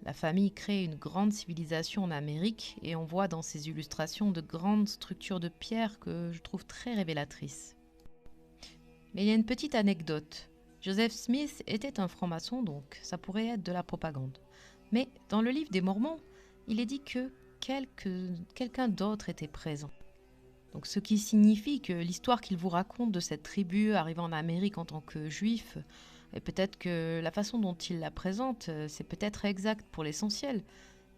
La famille crée une grande civilisation en Amérique, et on voit dans ces illustrations de grandes structures de pierre que je trouve très révélatrices. Mais il y a une petite anecdote. Joseph Smith était un franc-maçon, donc ça pourrait être de la propagande. Mais dans le livre des Mormons, il est dit que quelqu'un d'autre était présent. Donc, ce qui signifie que l'histoire qu'il vous raconte de cette tribu arrivant en Amérique en tant que juif, et peut-être que la façon dont il la présente, c'est peut-être exact pour l'essentiel.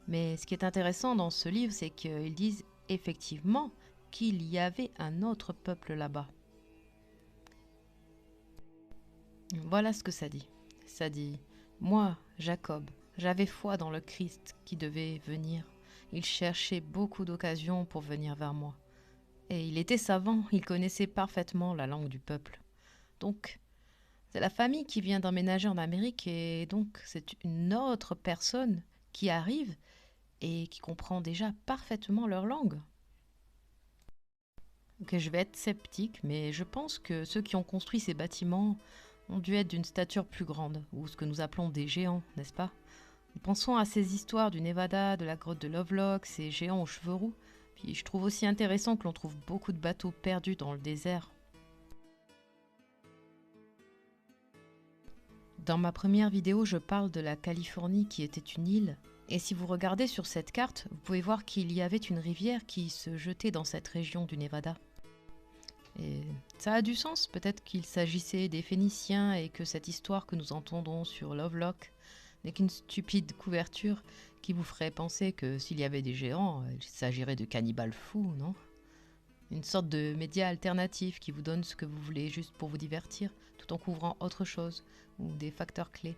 Mais ce qui est intéressant dans ce livre, c'est qu'ils disent effectivement qu'il y avait un autre peuple là-bas. Voilà ce que ça dit. Ça dit « Moi, Jacob, j'avais foi dans le Christ qui devait venir. Il cherchait beaucoup d'occasions pour venir vers moi. Et il était savant, il connaissait parfaitement la langue du peuple. Donc, c'est la famille qui vient d'emménager en Amérique et donc c'est une autre personne qui arrive et qui comprend déjà parfaitement leur langue. Ok, je vais être sceptique, mais je pense que ceux qui ont construit ces bâtiments ont dû être d'une stature plus grande, ou ce que nous appelons des géants, n'est-ce pas? Pensons à ces histoires du Nevada, de la grotte de Lovelock, ces géants aux cheveux roux. Puis je trouve aussi intéressant que l'on trouve beaucoup de bateaux perdus dans le désert. Dans ma première vidéo, je parle de la Californie qui était une île. Et si vous regardez sur cette carte, vous pouvez voir qu'il y avait une rivière qui se jetait dans cette région du Nevada. Et ça a du sens, peut-être qu'il s'agissait des Phéniciens et que cette histoire que nous entendons sur Lovelock n'est qu'une stupide couverture qui vous ferait penser que s'il y avait des géants, il s'agirait de cannibales fous, non? Une sorte de média alternatif qui vous donne ce que vous voulez juste pour vous divertir, tout en couvrant autre chose, ou des facteurs clés.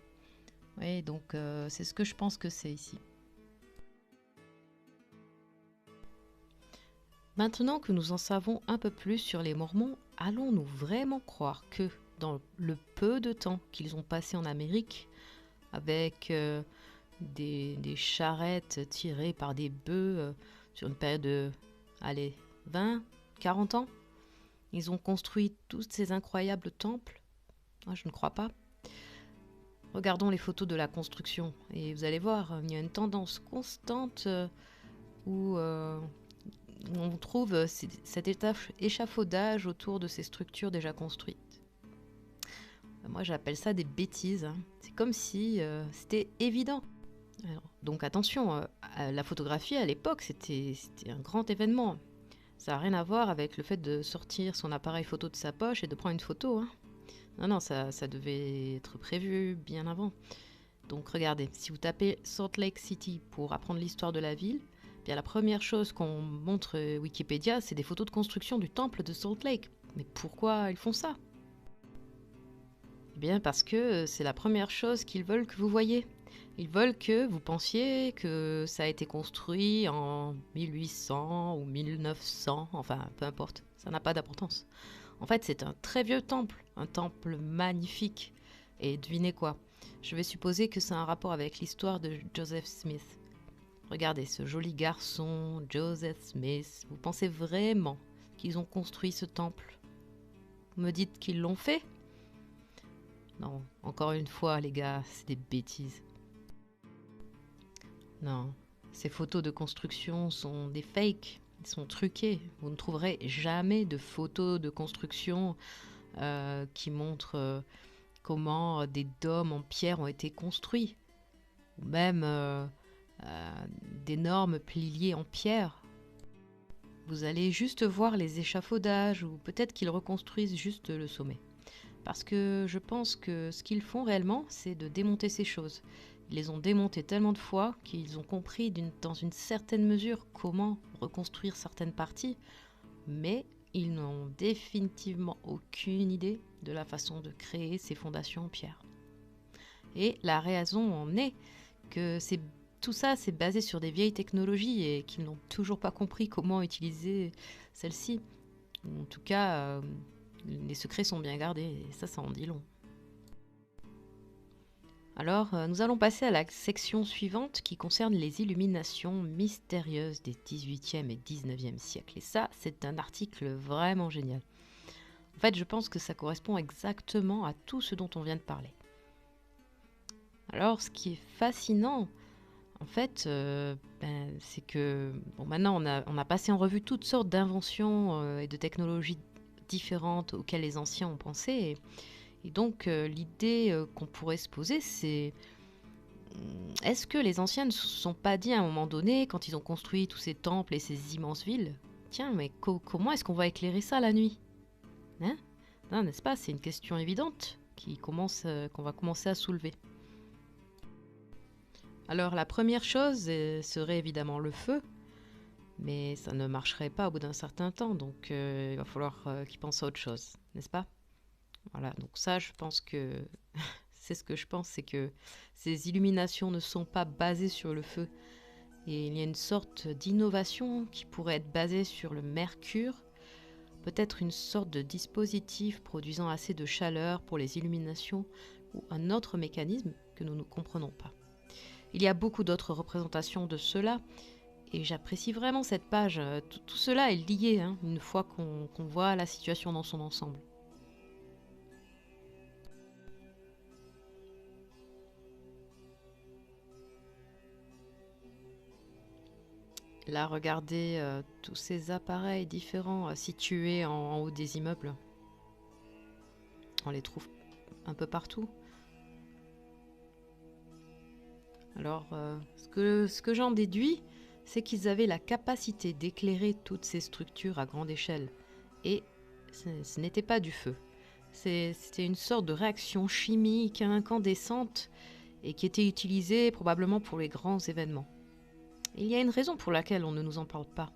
Oui, donc c'est ce que je pense que c'est ici. Maintenant que nous en savons un peu plus sur les Mormons, allons-nous vraiment croire que, dans le peu de temps qu'ils ont passé en Amérique, avec des charrettes tirées par des bœufs sur une période de 20, 40 ans, ils ont construit tous ces incroyables temples? Moi, je ne crois pas. Regardons les photos de la construction et vous allez voir, il y a une tendance constante où on trouve cet échafaudage autour de ces structures déjà construites. Moi, j'appelle ça des bêtises. Hein. C'est comme si c'était évident. Alors, donc attention, la photographie à l'époque, c'était un grand événement. Ça n'a rien à voir avec le fait de sortir son appareil photo de sa poche et de prendre une photo. Hein. Non, ça devait être prévu bien avant. Donc regardez, si vous tapez Salt Lake City pour apprendre l'histoire de la ville, bien la première chose qu'on montre Wikipédia, c'est des photos de construction du temple de Salt Lake. Mais pourquoi ils font ça? Eh bien parce que c'est la première chose qu'ils veulent que vous voyez. Ils veulent que vous pensiez que ça a été construit en 1800 ou 1900, enfin peu importe, ça n'a pas d'importance. En fait, c'est un très vieux temple, un temple magnifique. Et devinez quoi? Je vais supposer que c'est un rapport avec l'histoire de Joseph Smith. Regardez ce joli garçon, Joseph Smith. Vous pensez vraiment qu'ils ont construit ce temple? Vous me dites qu'ils l'ont fait? Non, encore une fois, les gars, c'est des bêtises. Non, ces photos de construction sont des fakes. Ils sont truqués. Vous ne trouverez jamais de photos de construction qui montrent comment des dômes en pierre ont été construits. Ou même d'énormes piliers en pierre. Vous allez juste voir les échafaudages ou peut-être qu'ils reconstruisent juste le sommet. Parce que je pense que ce qu'ils font réellement, c'est de démonter ces choses. Ils les ont démontées tellement de fois qu'ils ont compris dans une certaine mesure comment reconstruire certaines parties, mais ils n'ont définitivement aucune idée de la façon de créer ces fondations en pierre. Et la raison en est que c'est tout ça, c'est basé sur des vieilles technologies et qu'ils n'ont toujours pas compris comment utiliser celles-ci. En tout cas, les secrets sont bien gardés et ça en dit long. Alors, nous allons passer à la section suivante qui concerne les illuminations mystérieuses des 18e et 19e siècles. Et ça, c'est un article vraiment génial. En fait, je pense que ça correspond exactement à tout ce dont on vient de parler. Alors, ce qui est fascinant, en fait, c'est que maintenant, on a passé en revue toutes sortes d'inventions et de technologies différentes auxquelles les anciens ont pensé. Et donc, l'idée qu'on pourrait se poser, c'est est-ce que les anciens ne se sont pas dit à un moment donné, quand ils ont construit tous ces temples et ces immenses villes, tiens, mais comment est-ce qu'on va éclairer ça la nuit, hein? Non, n'est-ce pas? C'est une question évidente qu'on va commencer à soulever. Alors, la première chose serait évidemment le feu, mais ça ne marcherait pas au bout d'un certain temps, donc il va falloir qu'ils pensent à autre chose, n'est-ce pas? Voilà, donc ça, je pense que c'est ce que je pense, c'est que ces illuminations ne sont pas basées sur le feu. Et il y a une sorte d'innovation qui pourrait être basée sur le mercure, peut-être une sorte de dispositif produisant assez de chaleur pour les illuminations, ou un autre mécanisme que nous ne comprenons pas. Il y a beaucoup d'autres représentations de cela, et j'apprécie vraiment cette page. Tout cela est lié, une fois qu'on voit la situation dans son ensemble. Là, regardez tous ces appareils différents situés en haut des immeubles. On les trouve un peu partout. Alors, ce que j'en déduis, c'est qu'ils avaient la capacité d'éclairer toutes ces structures à grande échelle. Et ce n'était pas du feu. C'était une sorte de réaction chimique incandescente et qui était utilisée probablement pour les grands événements. Il y a une raison pour laquelle on ne nous en parle pas.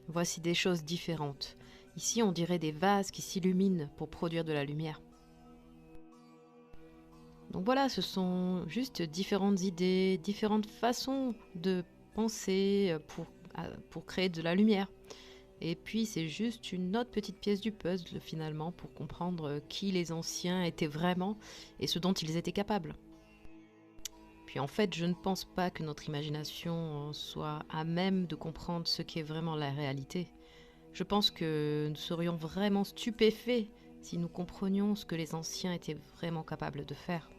Voici des choses différentes. Ici, on dirait des vases qui s'illuminent pour produire de la lumière. Donc voilà, ce sont juste différentes idées, différentes façons de penser pour créer de la lumière. Et puis c'est juste une autre petite pièce du puzzle finalement pour comprendre qui les anciens étaient vraiment et ce dont ils étaient capables. Puis en fait, je ne pense pas que notre imagination soit à même de comprendre ce qu'est vraiment la réalité. Je pense que nous serions vraiment stupéfaits si nous comprenions ce que les anciens étaient vraiment capables de faire.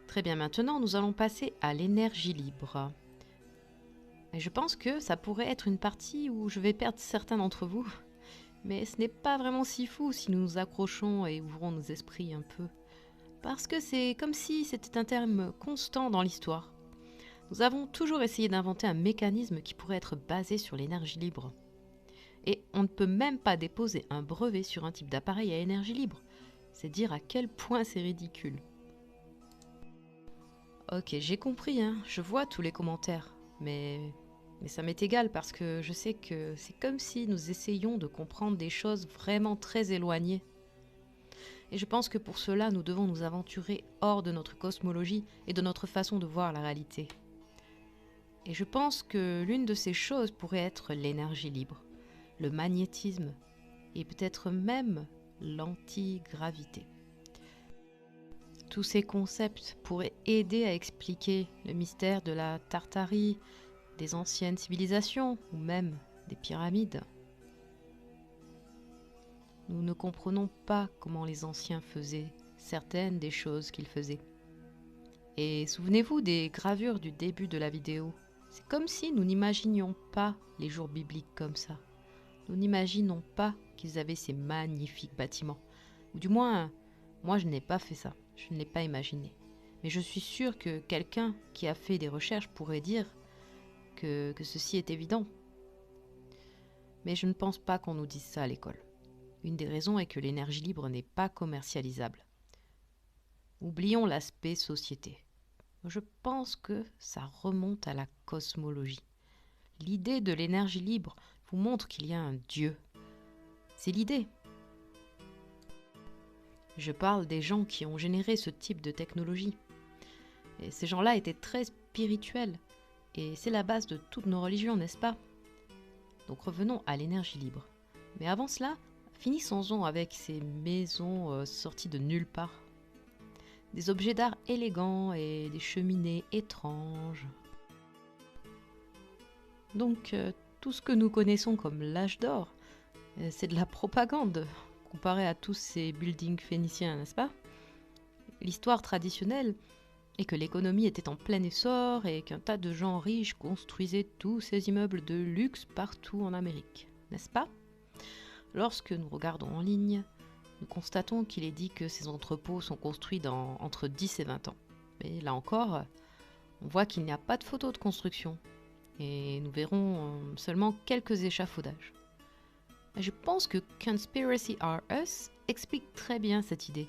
Très bien, maintenant nous allons passer à l'énergie libre. Et je pense que ça pourrait être une partie où je vais perdre certains d'entre vous. Mais ce n'est pas vraiment si fou si nous nous accrochons et ouvrons nos esprits un peu. Parce que c'est comme si c'était un terme constant dans l'histoire. Nous avons toujours essayé d'inventer un mécanisme qui pourrait être basé sur l'énergie libre. Et on ne peut même pas déposer un brevet sur un type d'appareil à énergie libre. C'est dire à quel point c'est ridicule. Ok, j'ai compris, je vois tous les commentaires. Mais ça m'est égal parce que je sais que c'est comme si nous essayions de comprendre des choses vraiment très éloignées. Et je pense que pour cela, nous devons nous aventurer hors de notre cosmologie et de notre façon de voir la réalité. Et je pense que l'une de ces choses pourrait être l'énergie libre, le magnétisme et peut-être même l'antigravité. Tous ces concepts pourraient aider à expliquer le mystère de la Tartarie, des anciennes civilisations ou même des pyramides. Nous ne comprenons pas comment les anciens faisaient certaines des choses qu'ils faisaient. Et souvenez-vous des gravures du début de la vidéo. C'est comme si nous n'imaginions pas les jours bibliques comme ça. Nous n'imaginons pas qu'ils avaient ces magnifiques bâtiments. Ou du moins, moi je n'ai pas fait ça. Je ne l'ai pas imaginé. Mais je suis sûre que quelqu'un qui a fait des recherches pourrait dire que ceci est évident. Mais je ne pense pas qu'on nous dise ça à l'école. Une des raisons est que l'énergie libre n'est pas commercialisable. Oublions l'aspect société. Je pense que ça remonte à la cosmologie. L'idée de l'énergie libre vous montre qu'il y a un Dieu. C'est l'idée. Je parle des gens qui ont généré ce type de technologie. Et ces gens-là étaient très spirituels. Et c'est la base de toutes nos religions, n'est-ce pas? Donc revenons à l'énergie libre. Mais avant cela, finissons-en avec ces maisons sorties de nulle part. Des objets d'art élégants et des cheminées étranges. Donc tout ce que nous connaissons comme l'âge d'or, c'est de la propagande comparé à tous ces buildings phéniciens, n'est-ce pas? L'histoire traditionnelle est que l'économie était en plein essor et qu'un tas de gens riches construisaient tous ces immeubles de luxe partout en Amérique, n'est-ce pas? Lorsque nous regardons en ligne, nous constatons qu'il est dit que ces entrepôts sont construits dans entre 10 et 20 ans. Mais là encore, on voit qu'il n'y a pas de photos de construction et nous verrons seulement quelques échafaudages. Je pense que Conspiracy Are Us explique très bien cette idée,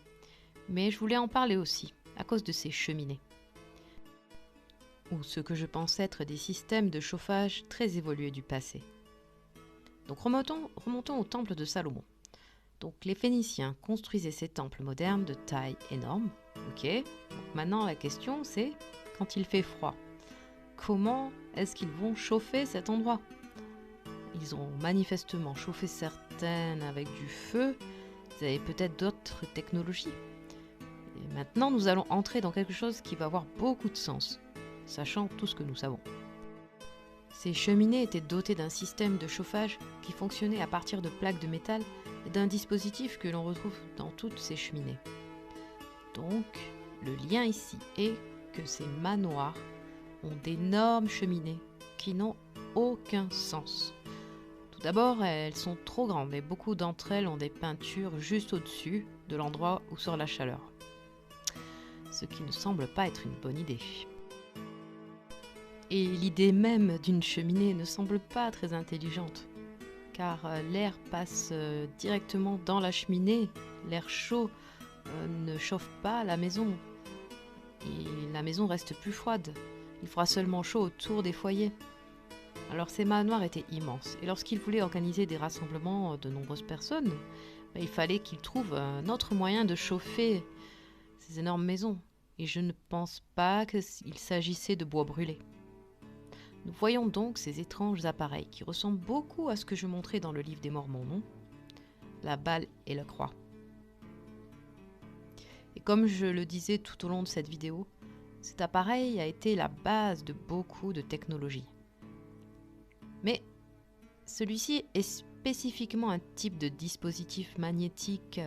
mais je voulais en parler aussi, à cause de ces cheminées, ou ce que je pense être des systèmes de chauffage très évolués du passé. Donc remontons au temple de Salomon. Donc les Phéniciens construisaient ces temples modernes de taille énorme, ok. Donc maintenant la question c'est, quand il fait froid, comment est-ce qu'ils vont chauffer cet endroit? Ils ont manifestement chauffé certaines avec du feu, ils avaient peut-être d'autres technologies. Et maintenant, nous allons entrer dans quelque chose qui va avoir beaucoup de sens, sachant tout ce que nous savons. Ces cheminées étaient dotées d'un système de chauffage qui fonctionnait à partir de plaques de métal et d'un dispositif que l'on retrouve dans toutes ces cheminées. Donc, le lien ici est que ces manoirs ont d'énormes cheminées qui n'ont aucun sens. Tout d'abord, elles sont trop grandes et beaucoup d'entre elles ont des peintures juste au-dessus de l'endroit où sort la chaleur. Ce qui ne semble pas être une bonne idée. Et l'idée même d'une cheminée ne semble pas très intelligente, car l'air passe directement dans la cheminée, l'air chaud ne chauffe pas la maison, et la maison reste plus froide. Il fera seulement chaud autour des foyers. Alors ces manoirs étaient immenses, et lorsqu'ils voulaient organiser des rassemblements de nombreuses personnes, il fallait qu'ils trouvent un autre moyen de chauffer ces énormes maisons. Et je ne pense pas qu'il s'agissait de bois brûlé. Nous voyons donc ces étranges appareils qui ressemblent beaucoup à ce que je montrais dans le livre des Mormons, non? La balle et la croix. Et comme je le disais tout au long de cette vidéo, cet appareil a été la base de beaucoup de technologies. Mais celui-ci est spécifiquement un type de dispositif magnétique,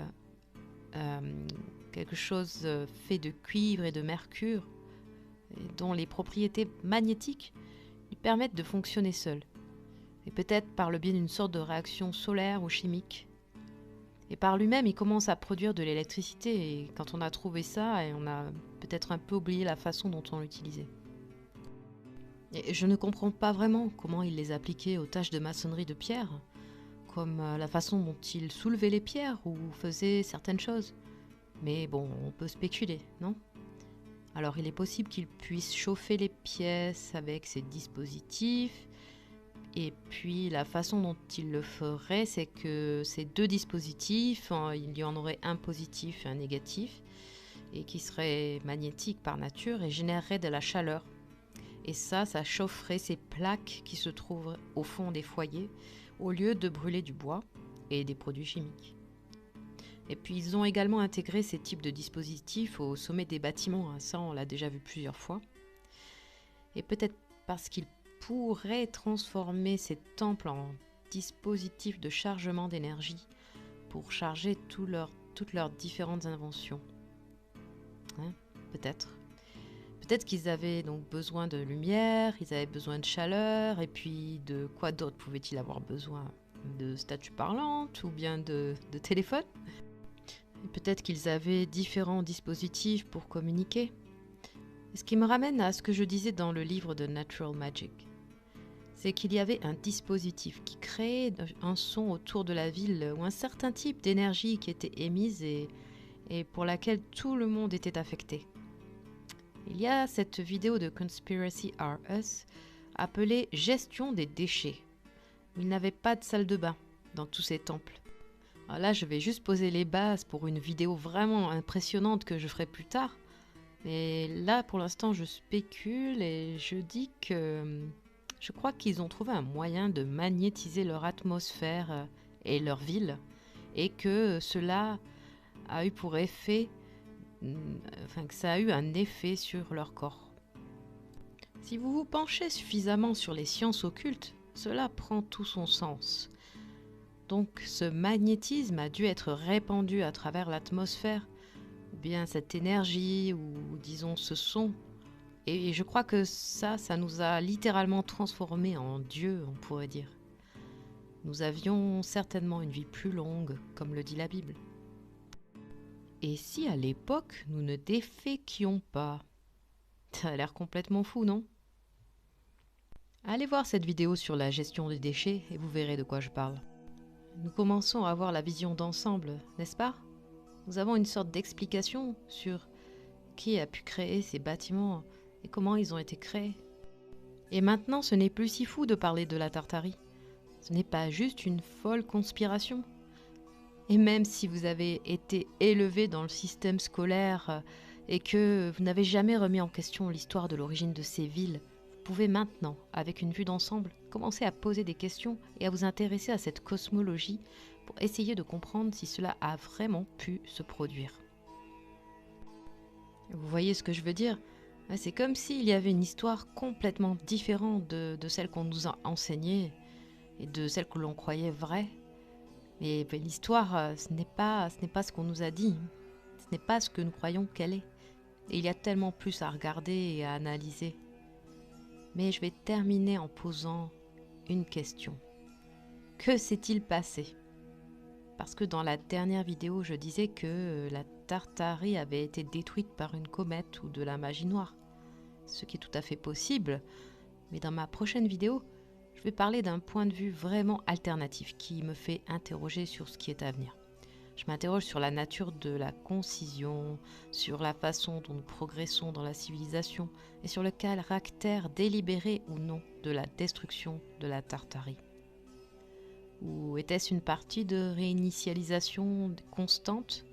quelque chose fait de cuivre et de mercure, dont les propriétés magnétiques lui permettent de fonctionner seul, et peut-être par le biais d'une sorte de réaction solaire ou chimique. Et par lui-même, il commence à produire de l'électricité, et quand on a trouvé ça, on a peut-être un peu oublié la façon dont on l'utilisait. Et je ne comprends pas vraiment comment il les appliquait aux tâches de maçonnerie de pierre, comme la façon dont il soulevait les pierres ou faisait certaines choses. Mais bon, on peut spéculer, non? Alors il est possible qu'il puisse chauffer les pièces avec ces dispositifs, et puis la façon dont il le ferait, c'est que ces deux dispositifs, il y en aurait un positif et un négatif, et qui serait magnétique par nature et générerait de la chaleur. Et ça chaufferait ces plaques qui se trouvent au fond des foyers, au lieu de brûler du bois et des produits chimiques. Et puis ils ont également intégré ces types de dispositifs au sommet des bâtiments, ça on l'a déjà vu plusieurs fois. Et peut-être parce qu'ils pourraient transformer ces temples en dispositifs de chargement d'énergie pour charger toutes leurs différentes inventions. Peut-être. Peut-être qu'ils avaient donc besoin de lumière, ils avaient besoin de chaleur, et puis de quoi d'autre pouvaient-ils avoir besoin? De statues parlantes ou bien de téléphone? Peut-être qu'ils avaient différents dispositifs pour communiquer. Ce qui me ramène à ce que je disais dans le livre de Natural Magic. C'est qu'il y avait un dispositif qui créait un son autour de la ville ou un certain type d'énergie qui était émise et pour laquelle tout le monde était affecté. Il y a cette vidéo de Conspiracy Are Us appelée gestion des déchets. Il n'avait pas de salle de bain dans tous ces temples. Alors là, je vais juste poser les bases pour une vidéo vraiment impressionnante que je ferai plus tard. Mais là, pour l'instant, je spécule et je dis que je crois qu'ils ont trouvé un moyen de magnétiser leur atmosphère et leur ville, et que cela a eu pour effet, que ça a eu un effet sur leur corps. Si vous vous penchez suffisamment sur les sciences occultes, cela prend tout son sens. Donc ce magnétisme a dû être répandu à travers l'atmosphère, ou bien cette énergie, ou disons ce son. Et je crois que ça nous a littéralement transformés en dieux, on pourrait dire. Nous avions certainement une vie plus longue, comme le dit la Bible. Et si à l'époque, nous ne déféquions pas? Ça a l'air complètement fou, non? Allez voir cette vidéo sur la gestion des déchets et vous verrez de quoi je parle. Nous commençons à avoir la vision d'ensemble, n'est-ce pas? Nous avons une sorte d'explication sur qui a pu créer ces bâtiments et comment ils ont été créés. Et maintenant, ce n'est plus si fou de parler de la Tartarie. Ce n'est pas juste une folle conspiration. Et même si vous avez été élevé dans le système scolaire et que vous n'avez jamais remis en question l'histoire de l'origine de ces villes, vous pouvez maintenant, avec une vue d'ensemble, commencer à poser des questions et à vous intéresser à cette cosmologie pour essayer de comprendre si cela a vraiment pu se produire. Vous voyez ce que je veux dire? C'est comme s'il y avait une histoire complètement différente de celle qu'on nous a enseignée et de celle que l'on croyait vraie. Mais l'histoire, ce n'est pas ce qu'on nous a dit. Ce n'est pas ce que nous croyons qu'elle est. Et il y a tellement plus à regarder et à analyser. Mais je vais terminer en posant une question. Que s'est-il passé? Parce que dans la dernière vidéo, je disais que la Tartarie avait été détruite par une comète ou de la magie noire. Ce qui est tout à fait possible. Mais dans ma prochaine vidéo, je vais parler d'un point de vue vraiment alternatif qui me fait interroger sur ce qui est à venir. Je m'interroge sur la nature de la concision, sur la façon dont nous progressons dans la civilisation et sur le caractère délibéré ou non de la destruction de la Tartarie. Ou était-ce une partie de réinitialisation constante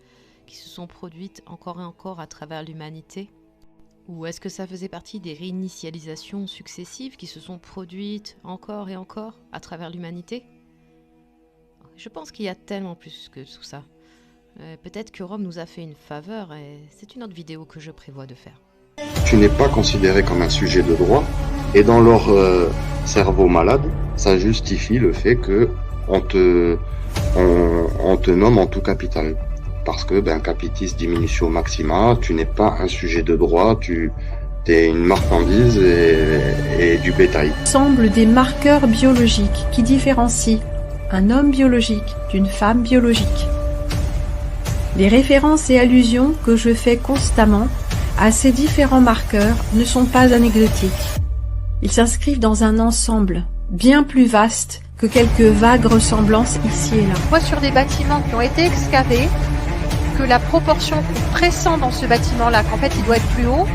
qui se sont produites encore et encore à travers l'humanité? Ou est-ce que ça faisait partie des réinitialisations successives qui se sont produites encore et encore à travers l'humanité? Je pense qu'il y a tellement plus que tout ça. Peut-être que Rome nous a fait une faveur et c'est une autre vidéo que je prévois de faire. Tu n'es pas considéré comme un sujet de droit et dans leur cerveau malade, ça justifie le fait que on te nomme en tout capital. Parce que capitis diminutio maxima, tu n'es pas un sujet de droit, tu es une marchandise et du bétail. Semblent des marqueurs biologiques qui différencient un homme biologique d'une femme biologique. Les références et allusions que je fais constamment à ces différents marqueurs ne sont pas anecdotiques. Ils s'inscrivent dans un ensemble bien plus vaste que quelques vagues ressemblances ici et là. On voit sur des bâtiments qui ont été excavés que la proportion qu'on pressent dans ce bâtiment-là, qu'en fait il doit être plus haut,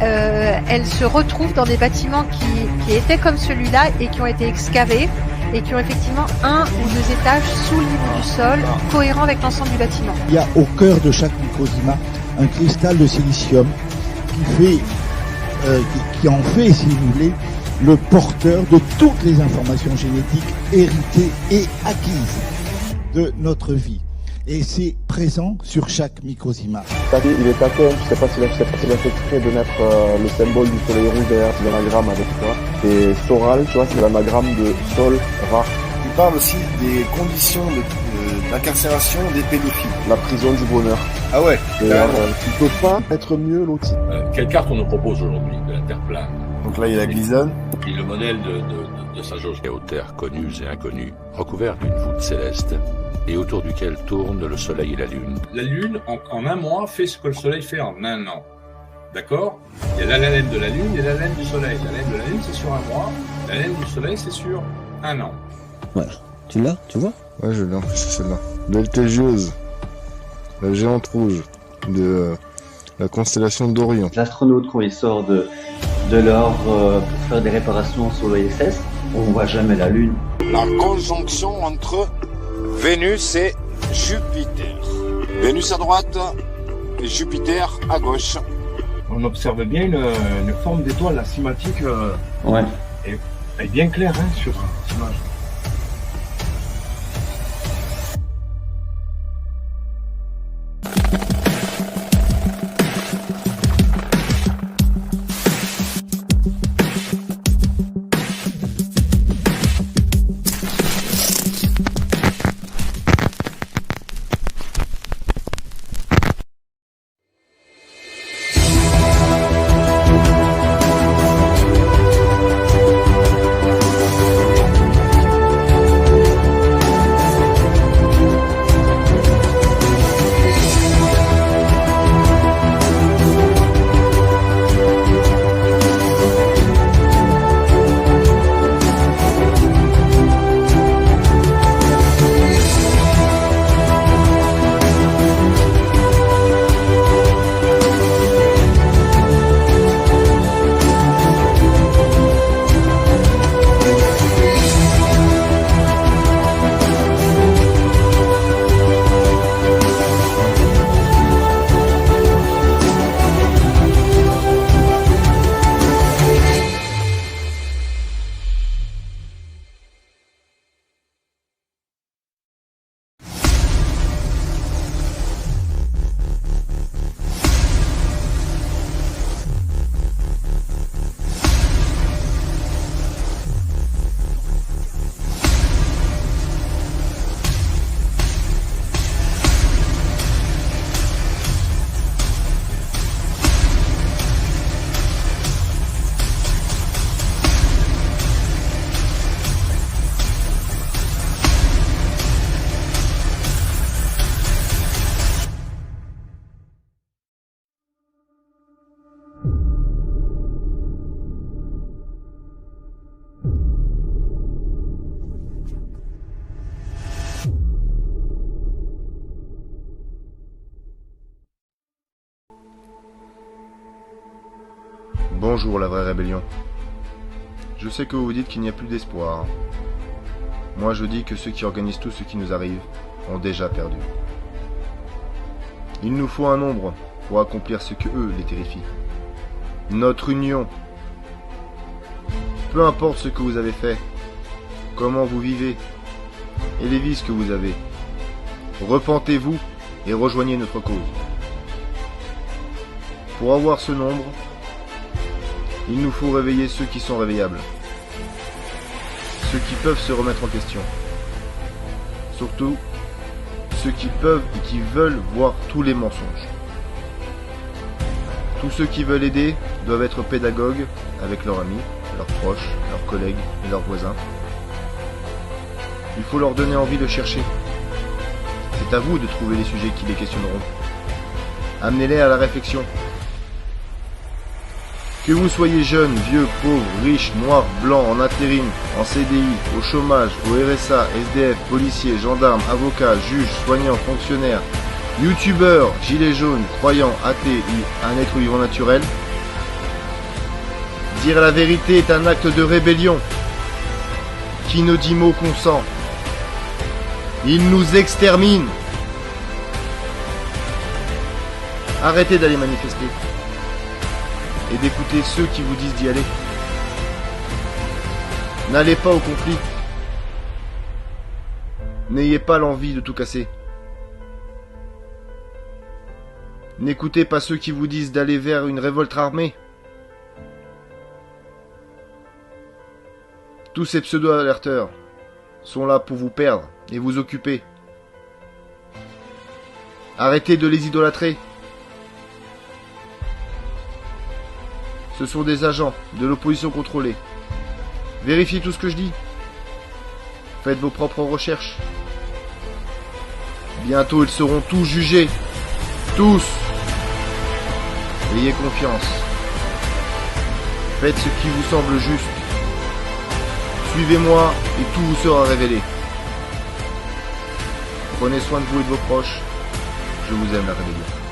elle se retrouve dans des bâtiments qui étaient comme celui-là et qui ont été excavés et qui ont effectivement 1 ou 2 étages sous le niveau du sol, cohérent avec l'ensemble du bâtiment. Il y a au cœur de chaque microclimat un cristal de silicium qui en fait, si vous voulez, le porteur de toutes les informations génétiques héritées et acquises de notre vie. Et c'est présent sur chaque microclimat. Il est atteint, je sais pas s'il a fait exprès de mettre le symbole du soleil rouge derrière l'anagramme avec toi. Et Soral, tu vois, c'est l'anagramme de Sol, Ra. Il parle aussi des conditions d'incarcération des pédophiles. La prison du bonheur. Ah ouais. Tu peux pas être mieux loti. Quelle carte on nous propose aujourd'hui de la Terre plane? Donc là il y a la glisonne. Puis le modèle de sa jauge aux terres connues et inconnues, recouvert d'une voûte céleste, et autour duquel tournent le soleil et la lune. La lune, en un mois, fait ce que le soleil fait en un an. D'accord? Il y a la laine de la lune et la laine du soleil. La laine de la lune, c'est sur un mois. La laine du soleil, c'est sur un an. Voilà. Tu l'as? Tu vois? Ouais, je l'ai, c'est celle-là. Beltégieuse, la géante rouge de la constellation d'Orion. L'astronaute, quand il sort de De l'or pour faire des réparations sur l'ISS, on voit jamais la Lune. La conjonction entre Vénus et Jupiter. Vénus à droite et Jupiter à gauche. On observe bien une forme d'étoile asymétrique ouais. et bien claire hein, sur l'image. Bonjour la vraie rébellion. Je sais que vous vous dites qu'il n'y a plus d'espoir. Moi je dis que ceux qui organisent tout ce qui nous arrive ont déjà perdu. Il nous faut un nombre pour accomplir ce que eux les terrifie. Notre union. Peu importe ce que vous avez fait, comment vous vivez, et les vices que vous avez. Repentez-vous et rejoignez notre cause. Pour avoir ce nombre, il nous faut réveiller ceux qui sont réveillables. Ceux qui peuvent se remettre en question. Surtout, ceux qui peuvent et qui veulent voir tous les mensonges. Tous ceux qui veulent aider doivent être pédagogues avec leurs amis, leurs proches, leurs collègues et leurs voisins. Il faut leur donner envie de chercher. C'est à vous de trouver les sujets qui les questionneront. Amenez-les à la réflexion. Que vous soyez jeune, vieux, pauvre, riche, noir, blanc, en intérim, en CDI, au chômage, au RSA, SDF, policier, gendarme, avocat, juge, soignant, fonctionnaire, youtubeur, gilet jaune, croyant, athée ou un être vivant naturel, dire la vérité est un acte de rébellion. Qui ne dit mot consent. Il nous extermine. Arrêtez d'aller manifester. Et d'écouter ceux qui vous disent d'y aller. N'allez pas au conflit. N'ayez pas l'envie de tout casser. N'écoutez pas ceux qui vous disent d'aller vers une révolte armée. Tous ces pseudo-alerteurs sont là pour vous perdre et vous occuper. Arrêtez de les idolâtrer. Ce sont des agents de l'opposition contrôlée. Vérifiez tout ce que je dis. Faites vos propres recherches. Bientôt ils seront tous jugés. Tous. Ayez confiance. Faites ce qui vous semble juste. Suivez-moi et tout vous sera révélé. Prenez soin de vous et de vos proches. Je vous aime, la rébellion.